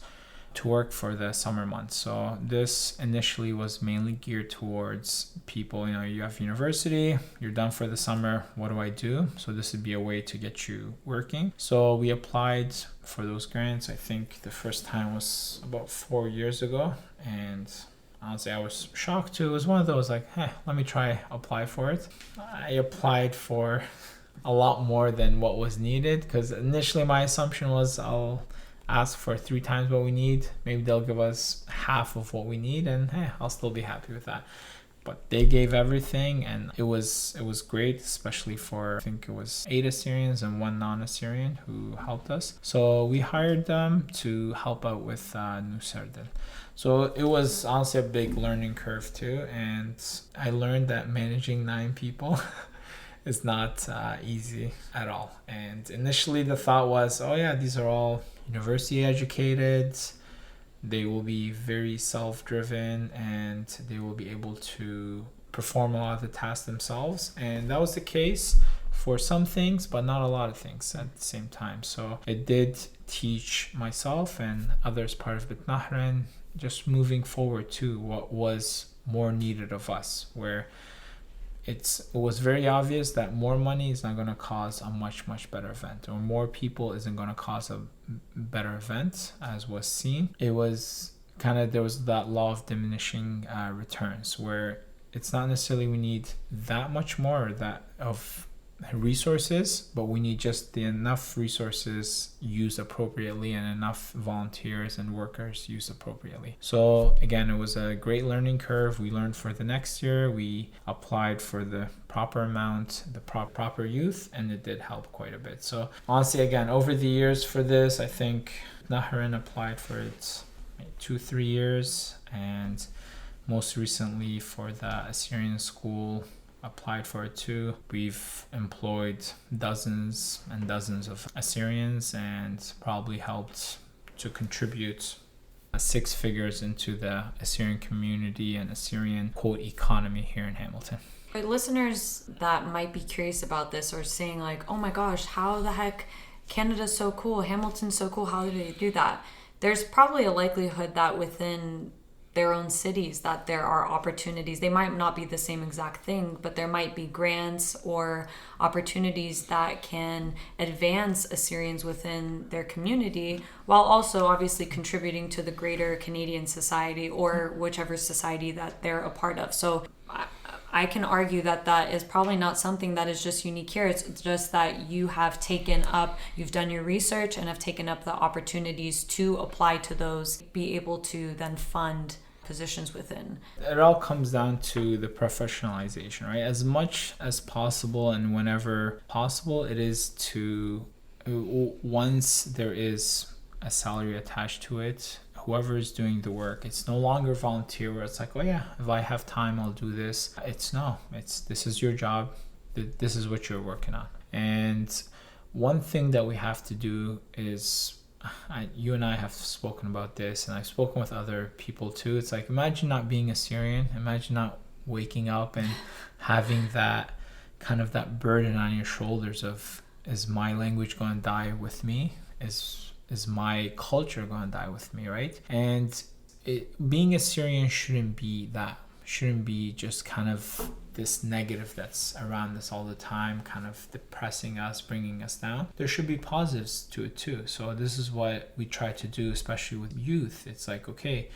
to work for the summer months. So this initially was mainly geared towards people, you have university, you're done for the summer, what do I do? So this would be a way to get you working. So we applied for those grants. I think the first time was about 4 years ago, and honestly I was shocked too. It was one of those like, let me try apply for it. I applied for a lot more than what was needed, because initially my assumption was I'll ask for 3 times what we need. Maybe they'll give us half of what we need, and I'll still be happy with that. But they gave everything, and it was great, especially for, I think it was 8 Assyrians and 1 non-Assyrian who helped us. So we hired them to help out with Nusardin. So it was honestly a big learning curve too, and I learned that managing 9 people is not easy at all. And initially the thought was, these are all university educated, they will be very self-driven, and they will be able to perform a lot of the tasks themselves. And that was the case for some things, but not a lot of things at the same time. So it did teach myself and others part of Bit Nahrin just moving forward to what was more needed of us, where it was very obvious that more money is not going to cause a much better event, or more people isn't going to cause a better event, as was seen. It was there was that law of diminishing returns, where it's not necessarily we need that much more of resources, but we need just enough resources used appropriately and enough volunteers and workers used appropriately. So again, it was a great learning curve. We learned for the next year, we applied for the proper amount, the proper youth, and it did help quite a bit. So honestly, again, over the years for this, I think Nahrin applied for it 2-3 years, and most recently for the Assyrian school applied for it too. We've employed dozens and dozens of Assyrians, and probably helped to contribute 6 figures into the Assyrian community and Assyrian quote economy here in Hamilton. For listeners that might be curious about this, or saying like, oh my gosh, how the heck, Canada's so cool, Hamilton's so cool, how did they do that? There's probably a likelihood that within their own cities that there are opportunities. They might not be the same exact thing, but there might be grants or opportunities that can advance Assyrians within their community, while also obviously contributing to the greater Canadian society or whichever society that they're a part of. So I can argue that that is probably not something that is just unique here. It's just that you have you've done your research and have taken up the opportunities to apply to those, be able to then fund positions within. It all comes down to the professionalization, right? As much as possible and whenever possible, it is to, once there is a salary attached to it, whoever is doing the work, it's no longer volunteer where it's like, if I have time, I'll do this. This is your job. This is what you're working on. And one thing that we have to do is, you and I have spoken about this, and I've spoken with other people too. It's like, imagine not being Assyrian. Imagine not waking up and having that kind of that burden on your shoulders of, is my language going to die with me? Is my culture going to die with me, right? And being Assyrian shouldn't be that. Shouldn't be just kind of this negative that's around us all the time, kind of depressing us, bringing us down. There should be positives to it too. So this is what we try to do, especially with youth. It's like, okay,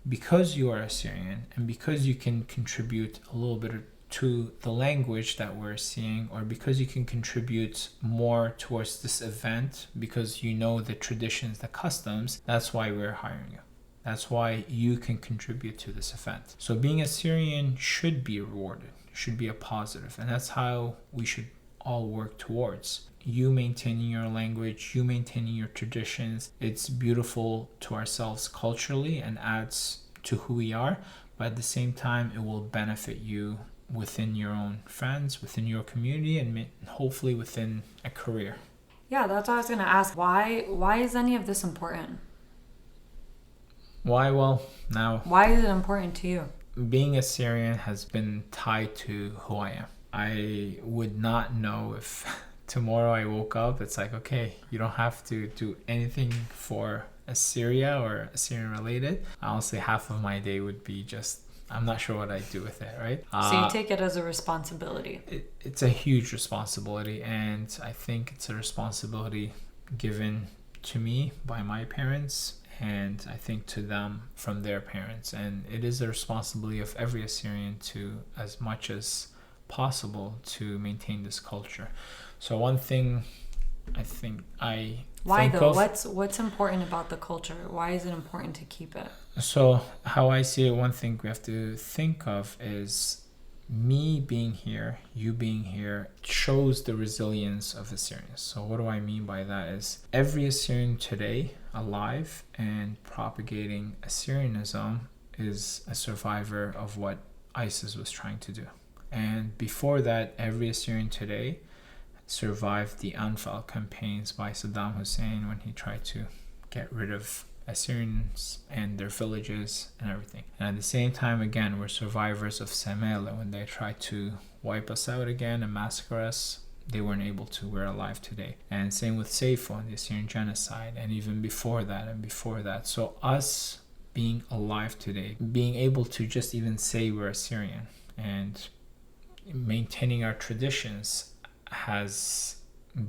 because you are Assyrian and because you can contribute a little bit to the language that we're seeing, or because you can contribute more towards this event because you know the traditions, the customs, that's why we're hiring you. That's why you can contribute to this event. So being Assyrian should be rewarded, should be a positive, and that's how we should all work towards. You maintaining your language, you maintaining your traditions. It's beautiful to ourselves culturally and adds to who we are, but at the same time, it will benefit you within your own friends, within your community, and hopefully within a career. Yeah, that's what I was going to ask. Why is any of this important? Why? Well, now... Why is it important to you? Being Assyrian has been tied to who I am. I would not know if tomorrow I woke up, it's like, okay, you don't have to do anything for Assyria or Assyrian related. Honestly, half of my day would be just, I'm not sure what I'd do with it, right? So you take it as a responsibility. It's a huge responsibility, and I think it's a responsibility given to me by my parents, and I think to them from their parents. And it is a responsibility of every Assyrian to, as much as possible, to maintain this culture. So one thing I think why though? What's important about the culture? Why is it important to keep it? So how I see it, one thing we have to think of is me being here, you being here, shows the resilience of Assyrians. So what do I mean by that is every Assyrian today alive and propagating Assyrianism is a survivor of what ISIS was trying to do. And before that, every Assyrian today survived the Anfal campaigns by Saddam Hussein when he tried to get rid of Assyrians and their villages and everything. And at the same time, again, we're survivors of Semele when they tried to wipe us out again and massacre us. They weren't able to. We're alive today. And same with Seifo and the Assyrian genocide, and even before that and before that. So us being alive today, being able to just even say we're Assyrian and maintaining our traditions has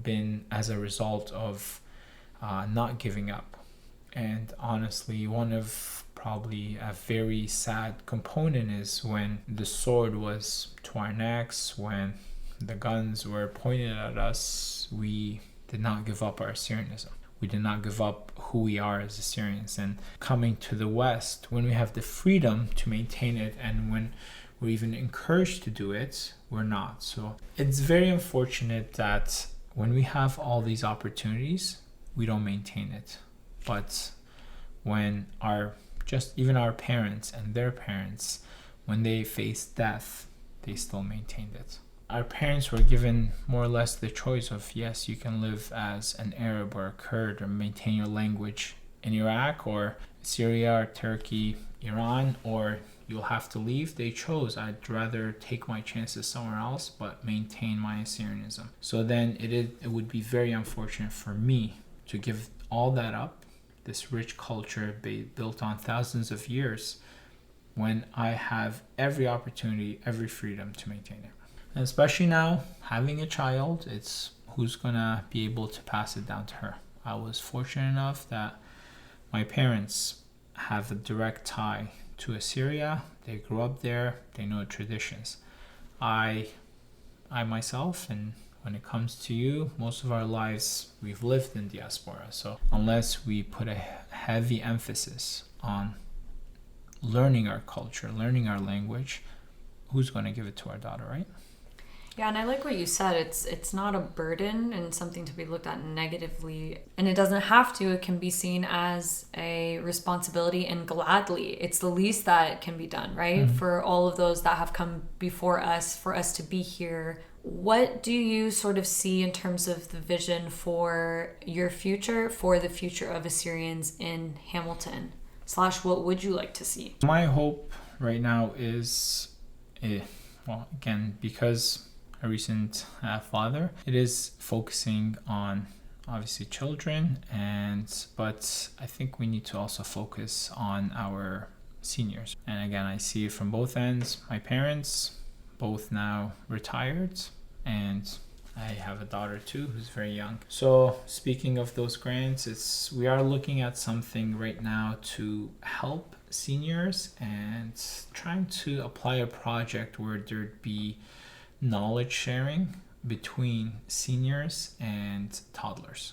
been as a result of not giving up. And honestly, one of probably a very sad component is when the sword was to our necks, when the guns were pointed at us, we did not give up our Assyrianism. We did not give up who we are as Assyrians. And coming to the West, when we have the freedom to maintain it, and when we're even encouraged to do it, we're not. So it's very unfortunate that when we have all these opportunities, we don't maintain it. But when even our parents and their parents, when they faced death, they still maintained it. Our parents were given more or less the choice of, yes, you can live as an Arab or a Kurd or maintain your language in Iraq or Syria or Turkey, Iran, or you'll have to leave. They chose, I'd rather take my chances somewhere else but maintain my Assyrianism. So then it would be very unfortunate for me to give all that up, this rich culture built on thousands of years, when I have every opportunity, every freedom to maintain it. And especially now, having a child, it's who's gonna be able to pass it down to her. I was fortunate enough that my parents have a direct tie to Assyria. They grew up there, they know the traditions. I myself, and when it comes to you, most of our lives we've lived in diaspora. So unless we put a heavy emphasis on learning our culture, learning our language, who's going to give it to our daughter, right? Yeah, and I like what you said. It's not a burden and something to be looked at negatively. And it doesn't have to. It can be seen as a responsibility, and gladly. It's the least that can be done, right? Mm-hmm. For all of those that have come before us, for us to be here. What do you sort of see in terms of the vision for your future, for the future of Assyrians in Hamilton? / what would you like to see? My hope right now is well, again, because a recent father, it is focusing on obviously children, but I think we need to also focus on our seniors. And again, I see it from both ends. My parents, both now retired, and I have a daughter too who's very young. So speaking of those grants, we are looking at something right now to help seniors and trying to apply a project where there'd be knowledge sharing between seniors and toddlers.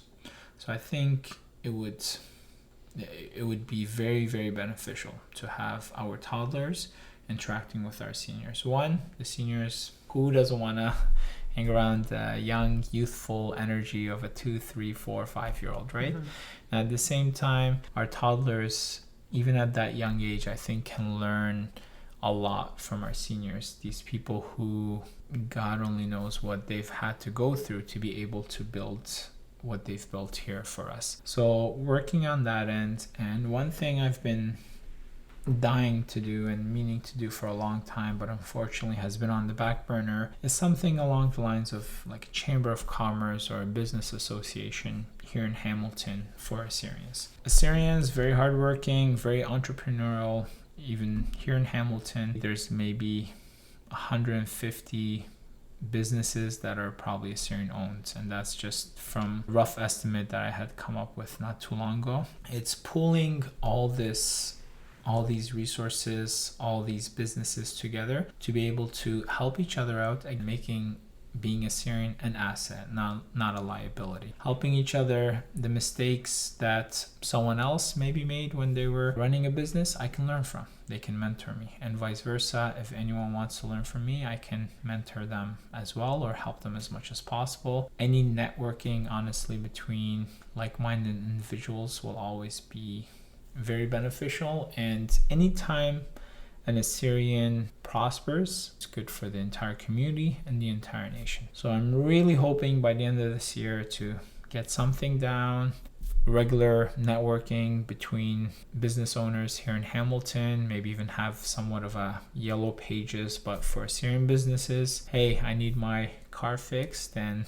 So I think it would be very, very beneficial to have our toddlers interacting with our seniors. One, the seniors, who doesn't want to hang around the young, youthful energy of a 2, 3, 4, 5-year-old, right? Mm-hmm. And at the same time, our toddlers, even at that young age, I think can learn a lot from our seniors. These people who God only knows what they've had to go through to be able to build what they've built here for us. So working on that end, and one thing I've been dying to do and meaning to do for a long time, but unfortunately has been on the back burner, is something along the lines of like a chamber of commerce or a business association here in Hamilton for Assyrians. Assyrians, very hardworking, very entrepreneurial. Even here in Hamilton, there's maybe 150 businesses that are probably Assyrian owned, and that's just from rough estimate that I had come up with not too long ago. It's pooling all these resources, all these businesses together to be able to help each other out and making being Assyrian an asset, not a liability. Helping each other, the mistakes that someone else maybe made when they were running a business, I can learn from. They can mentor me, and vice versa. If anyone wants to learn from me, I can mentor them as well or help them as much as possible. Any networking, honestly, between like-minded individuals will always be very beneficial, and anytime an Assyrian prospers, it's good for the entire community and the entire nation. So I'm really hoping by the end of this year to get something down, regular networking between business owners here in Hamilton, maybe even have somewhat of a yellow pages, but for Assyrian businesses, hey, I need my car fixed, and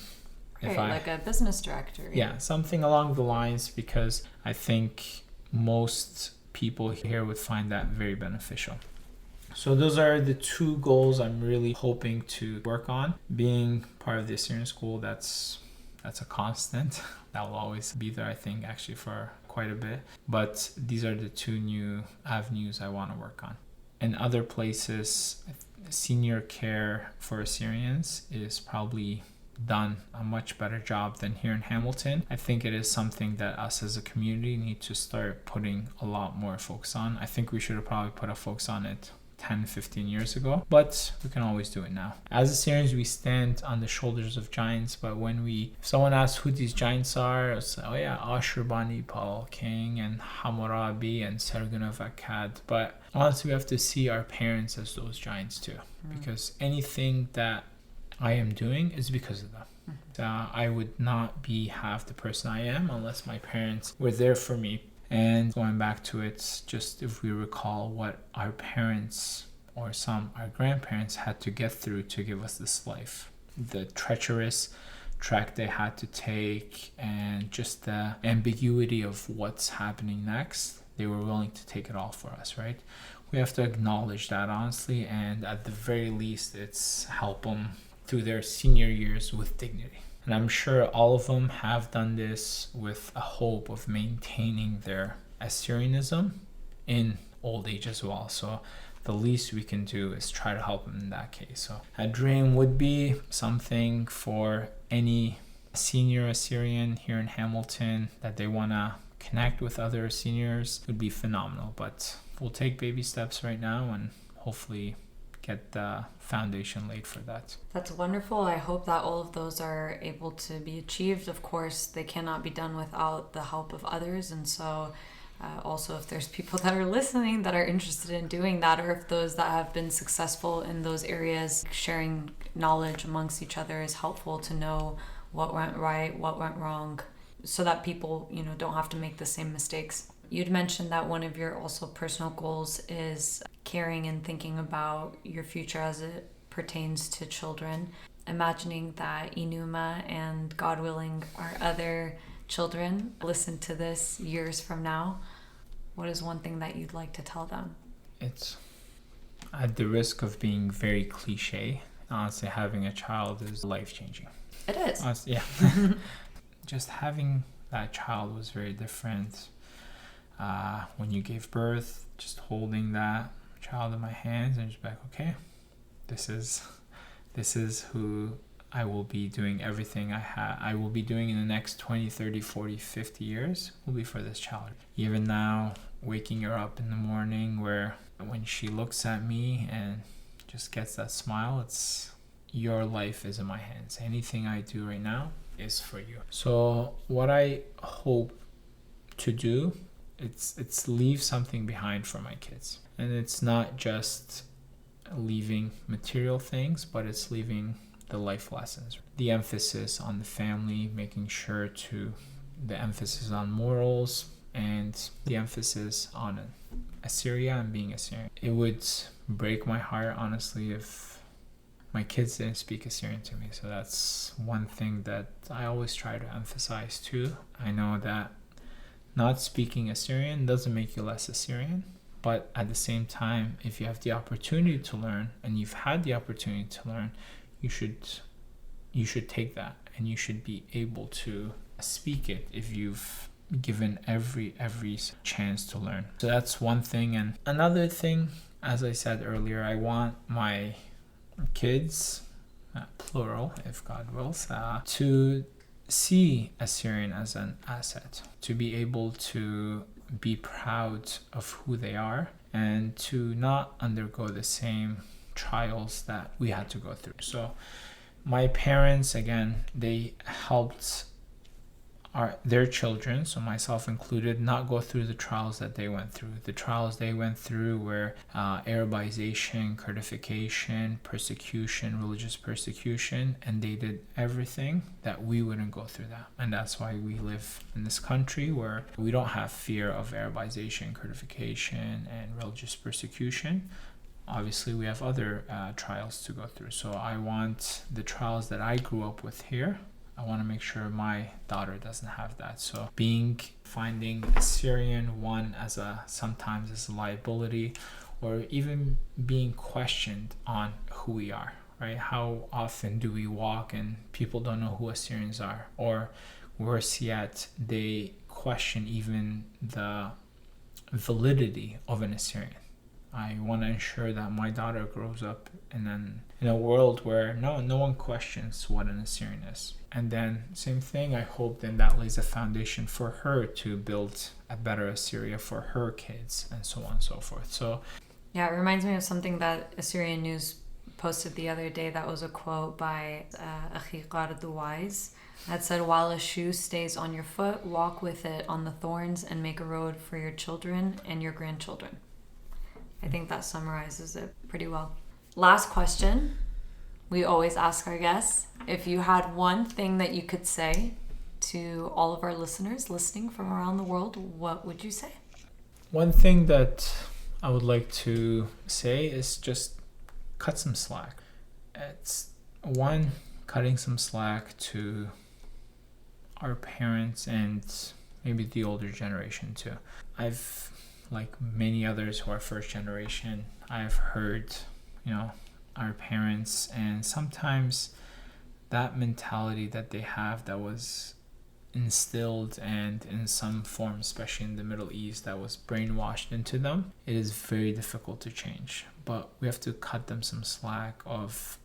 like a business directory. Yeah, something along the lines, because I think most people here would find that very beneficial. So those are the two goals I'm really hoping to work on. Being part of the Assyrian school, that's a constant. That will always be there, I think, actually for quite a bit. But these are the two new avenues I want to work on. In other places, senior care for Assyrians is probably done a much better job than here in Hamilton. I think it is something that us as a community need to start putting a lot more focus on. I think we should have probably put a focus on it 10, 15 years ago, but we can always do it now. As Assyrians, we stand on the shoulders of giants, but if someone asks who these giants are, it's like, oh yeah, Ashur Bani Pal King and Hammurabi and Sargon of Akkad. But honestly, we have to see our parents as those giants too, because anything that I am doing is because of them. I would not be half the person I am unless my parents were there for me. And going back to it, just if we recall what our parents or our grandparents had to get through to give us this life, the treacherous track they had to take, and just the ambiguity of what's happening next, they were willing to take it all for us, right? We have to acknowledge that, honestly, and at the very least, it's help them through their senior years with dignity. And I'm sure all of them have done this with a hope of maintaining their Assyrianism in old age as well. So the least we can do is try to help them in that case. So a dream would be something for any senior Assyrian here in Hamilton that they want to connect with other seniors. It would be phenomenal, but we'll take baby steps right now and hopefully get the foundation laid for that. That's wonderful. I hope that all of those are able to be achieved. Of course, they cannot be done without the help of others. And so also, if there's people that are listening that are interested in doing that, or if those that have been successful in those areas, sharing knowledge amongst each other is helpful to know what went right, what went wrong, so that people, don't have to make the same mistakes. You'd mentioned that one of your also personal goals is caring and thinking about your future as it pertains to children. Imagining that Inuma and, God willing, our other children listen to this years from now, what is one thing that you'd like to tell them? It's at the risk of being very cliche. Honestly, having a child is life-changing. It is. Honestly, yeah. Just having that child was very different. When you gave birth, just holding that child in my hands and just be like, okay, this is who I will be doing. Everything I will be doing in the next 20, 30, 40, 50 years will be for this child. Even now, waking her up in the morning, where when she looks at me and just gets that smile, it's your life is in my hands. Anything I do right now is for you. So what I hope to do, it's leave something behind for my kids. And it's not just leaving material things, but it's leaving the life lessons. The emphasis on the family, making sure to the emphasis on morals, and the emphasis on Assyria and being Assyrian. It would break my heart, honestly, if my kids didn't speak Assyrian to me. So that's one thing that I always try to emphasize too. I know that not speaking Assyrian doesn't make you less Assyrian, but at the same time, if you have the opportunity to learn and you've had the opportunity to learn, you should take that, and you should be able to speak it if you've given every chance to learn. So that's one thing. And another thing, as I said earlier, I want my kids, plural if God wills, to see Assyrian as an asset, to be able to be proud of who they are, and to not undergo the same trials that we had to go through. So my parents, again, they helped their children, so myself included, not go through the trials that they went through. The trials they went through were Arabization, Kurdification, persecution, religious persecution, and they did everything that we wouldn't go through that. And that's why we live in this country where we don't have fear of Arabization, Kurdification, and religious persecution. Obviously, we have other trials to go through. So I want the trials that I grew up with here, I want to make sure my daughter doesn't have that. So finding Assyrian, one, sometimes as a liability, or even being questioned on who we are, right? How often do we walk and people don't know who Assyrians are? Or worse yet, they question even the validity of an Assyrian. I want to ensure that my daughter grows up in a world where no one questions what an Assyrian is. And then same thing, I hope then that lays a foundation for her to build a better Assyria for her kids, and so on and so forth. So yeah, it reminds me of something that Assyrian News posted the other day. That was a quote by Achiqar the Wise that said, "While a shoe stays on your foot, walk with it on the thorns and make a road for your children and your grandchildren." I think that summarizes it pretty well. Last question. We always ask our guests, if you had one thing that you could say to all of our listeners listening from around the world, what would you say? One thing that I would like to say is just cut some slack. It's one, cutting some slack to our parents and maybe the older generation too. I've, like many others who are first generation, I've heard, our parents, and sometimes that mentality that they have that was instilled and in some form, especially in the Middle East, that was brainwashed into them, it is very difficult to change. But we have to cut them some slack of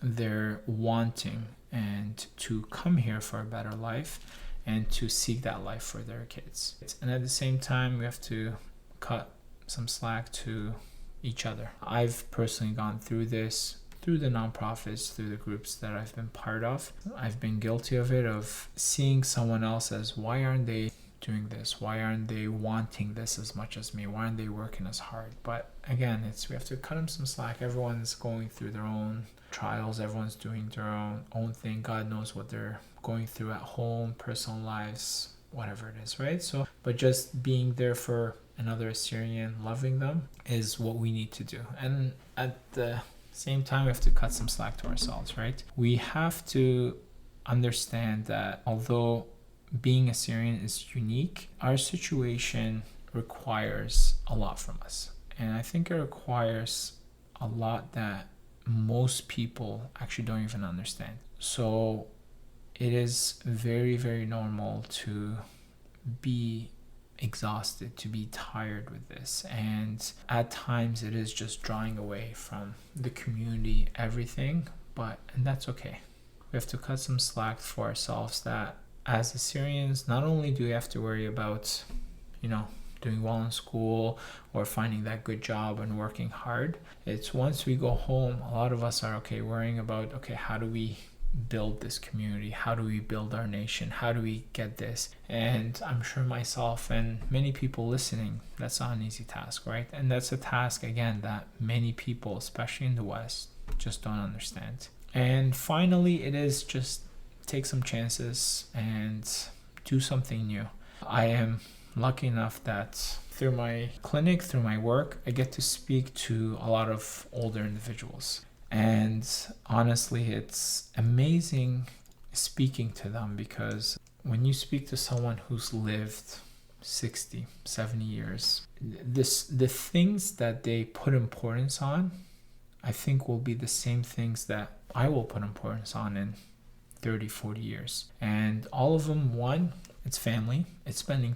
their wanting and to come here for a better life and to seek that life for their kids. And at the same time, we have to cut some slack to each other. I've personally gone through this through the nonprofits, through the groups that I've been part of. I've been guilty of it, of seeing someone else as, why aren't they doing this? Why aren't they wanting this as much as me? Why aren't they working as hard? But again, we have to cut them some slack. Everyone's going through their own trials. Everyone's doing their own thing. God knows what they're going through at home, personal lives, whatever it is, right? So, but just being there for another Assyrian, loving them, is what we need to do. And at the same time, we have to cut some slack to ourselves, right? We have to understand that although being Assyrian is unique, our situation requires a lot from us. And I think it requires a lot that most people actually don't even understand. So it is very, very normal to be exhausted, to be tired with this. And at times it is just drawing away from the community, everything, and that's okay. We have to cut some slack for ourselves that as Assyrians, not only do we have to worry about, doing well in school or finding that good job and working hard. It's once we go home, a lot of us are worrying about, how do we build this community? How do we build our nation? How do we get this? And I'm sure myself and many people listening, that's not an easy task, right? And that's a task, again, that many people, especially in the West, just don't understand. And finally, it is just take some chances and do something new. I am lucky enough that through my clinic, through my work, I get to speak to a lot of older individuals. And honestly, it's amazing speaking to them, because when you speak to someone who's lived 60, 70 years, the things that they put importance on, I think will be the same things that I will put importance on in 30, 40 years. And all of them, one, it's family. It's spending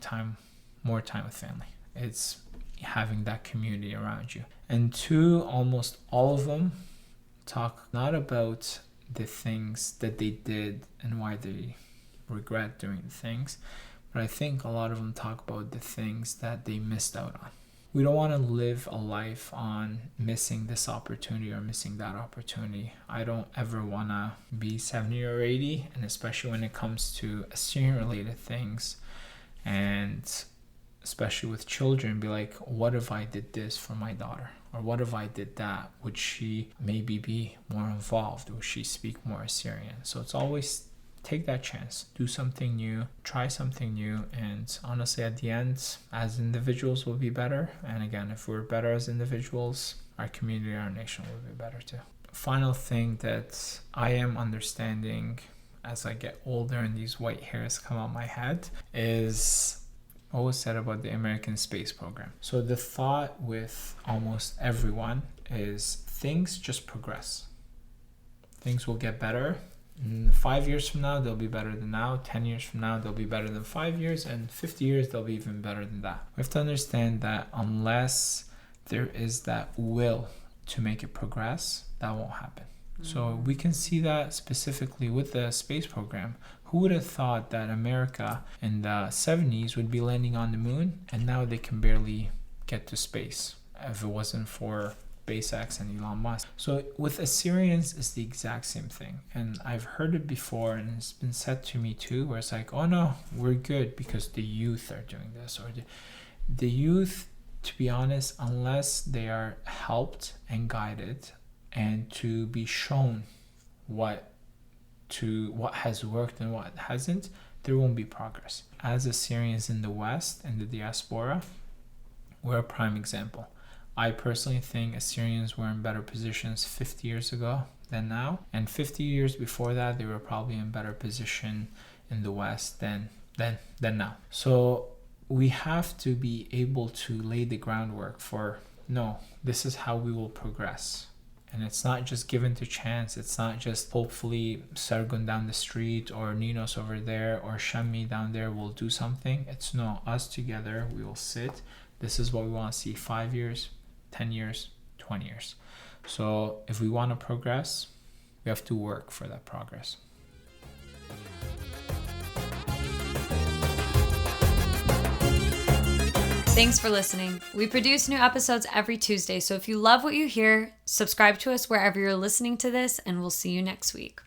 more time with family. It's having that community around you. And two, almost all of them talk not about the things that they did and why they regret doing the things, but I think a lot of them talk about the things that they missed out on. We don't want to live a life on missing this opportunity or missing that opportunity. I don't ever want to be 70 or 80, and especially when it comes to Assyrian related things, and especially with children, be like, what if I did this for my daughter? Or what if I did that? Would she maybe be more involved? Would she speak more Assyrian? So it's always take that chance, do something new, try something new. And honestly, at the end, as individuals, we'll be better. And again, if we're better as individuals, our community, our nation will be better too. Final thing that I am understanding as I get older and these white hairs come on my head is what was said about the American space program. So the thought with almost everyone is things just progress. Things will get better. 5 years from now, they'll be better than now. 10 years from now, they'll be better than 5 years. And 50 years, they'll be even better than that. We have to understand that unless there is that will to make it progress, that won't happen. So we can see that specifically with the space program. Who would have thought that America in the 70s would be landing on the moon, and now they can barely get to space if it wasn't for SpaceX and Elon Musk. So with Assyrians, it's the exact same thing. And I've heard it before, and it's been said to me too, where it's like, oh no, we're good because the youth are doing this. Or the youth, to be honest, unless they are helped and guided and to be shown what has worked and what hasn't, there won't be progress. As Assyrians in the West and the diaspora, we're a prime example. I personally think Assyrians were in better positions 50 years ago than now, and 50 years before that, they were probably in better position in the West than now. So we have to be able to lay the groundwork for, no, this is how we will progress. And it's not just given to chance. It's not just hopefully Sargun down the street or Ninos over there or Shami down there will do something. It's no, us together, we will sit. This is what we want to see 5 years, 10 years, 20 years. So if we want to progress, we have to work for that progress. Thanks for listening. We produce new episodes every Tuesday, so if you love what you hear, subscribe to us wherever you're listening to this, and we'll see you next week.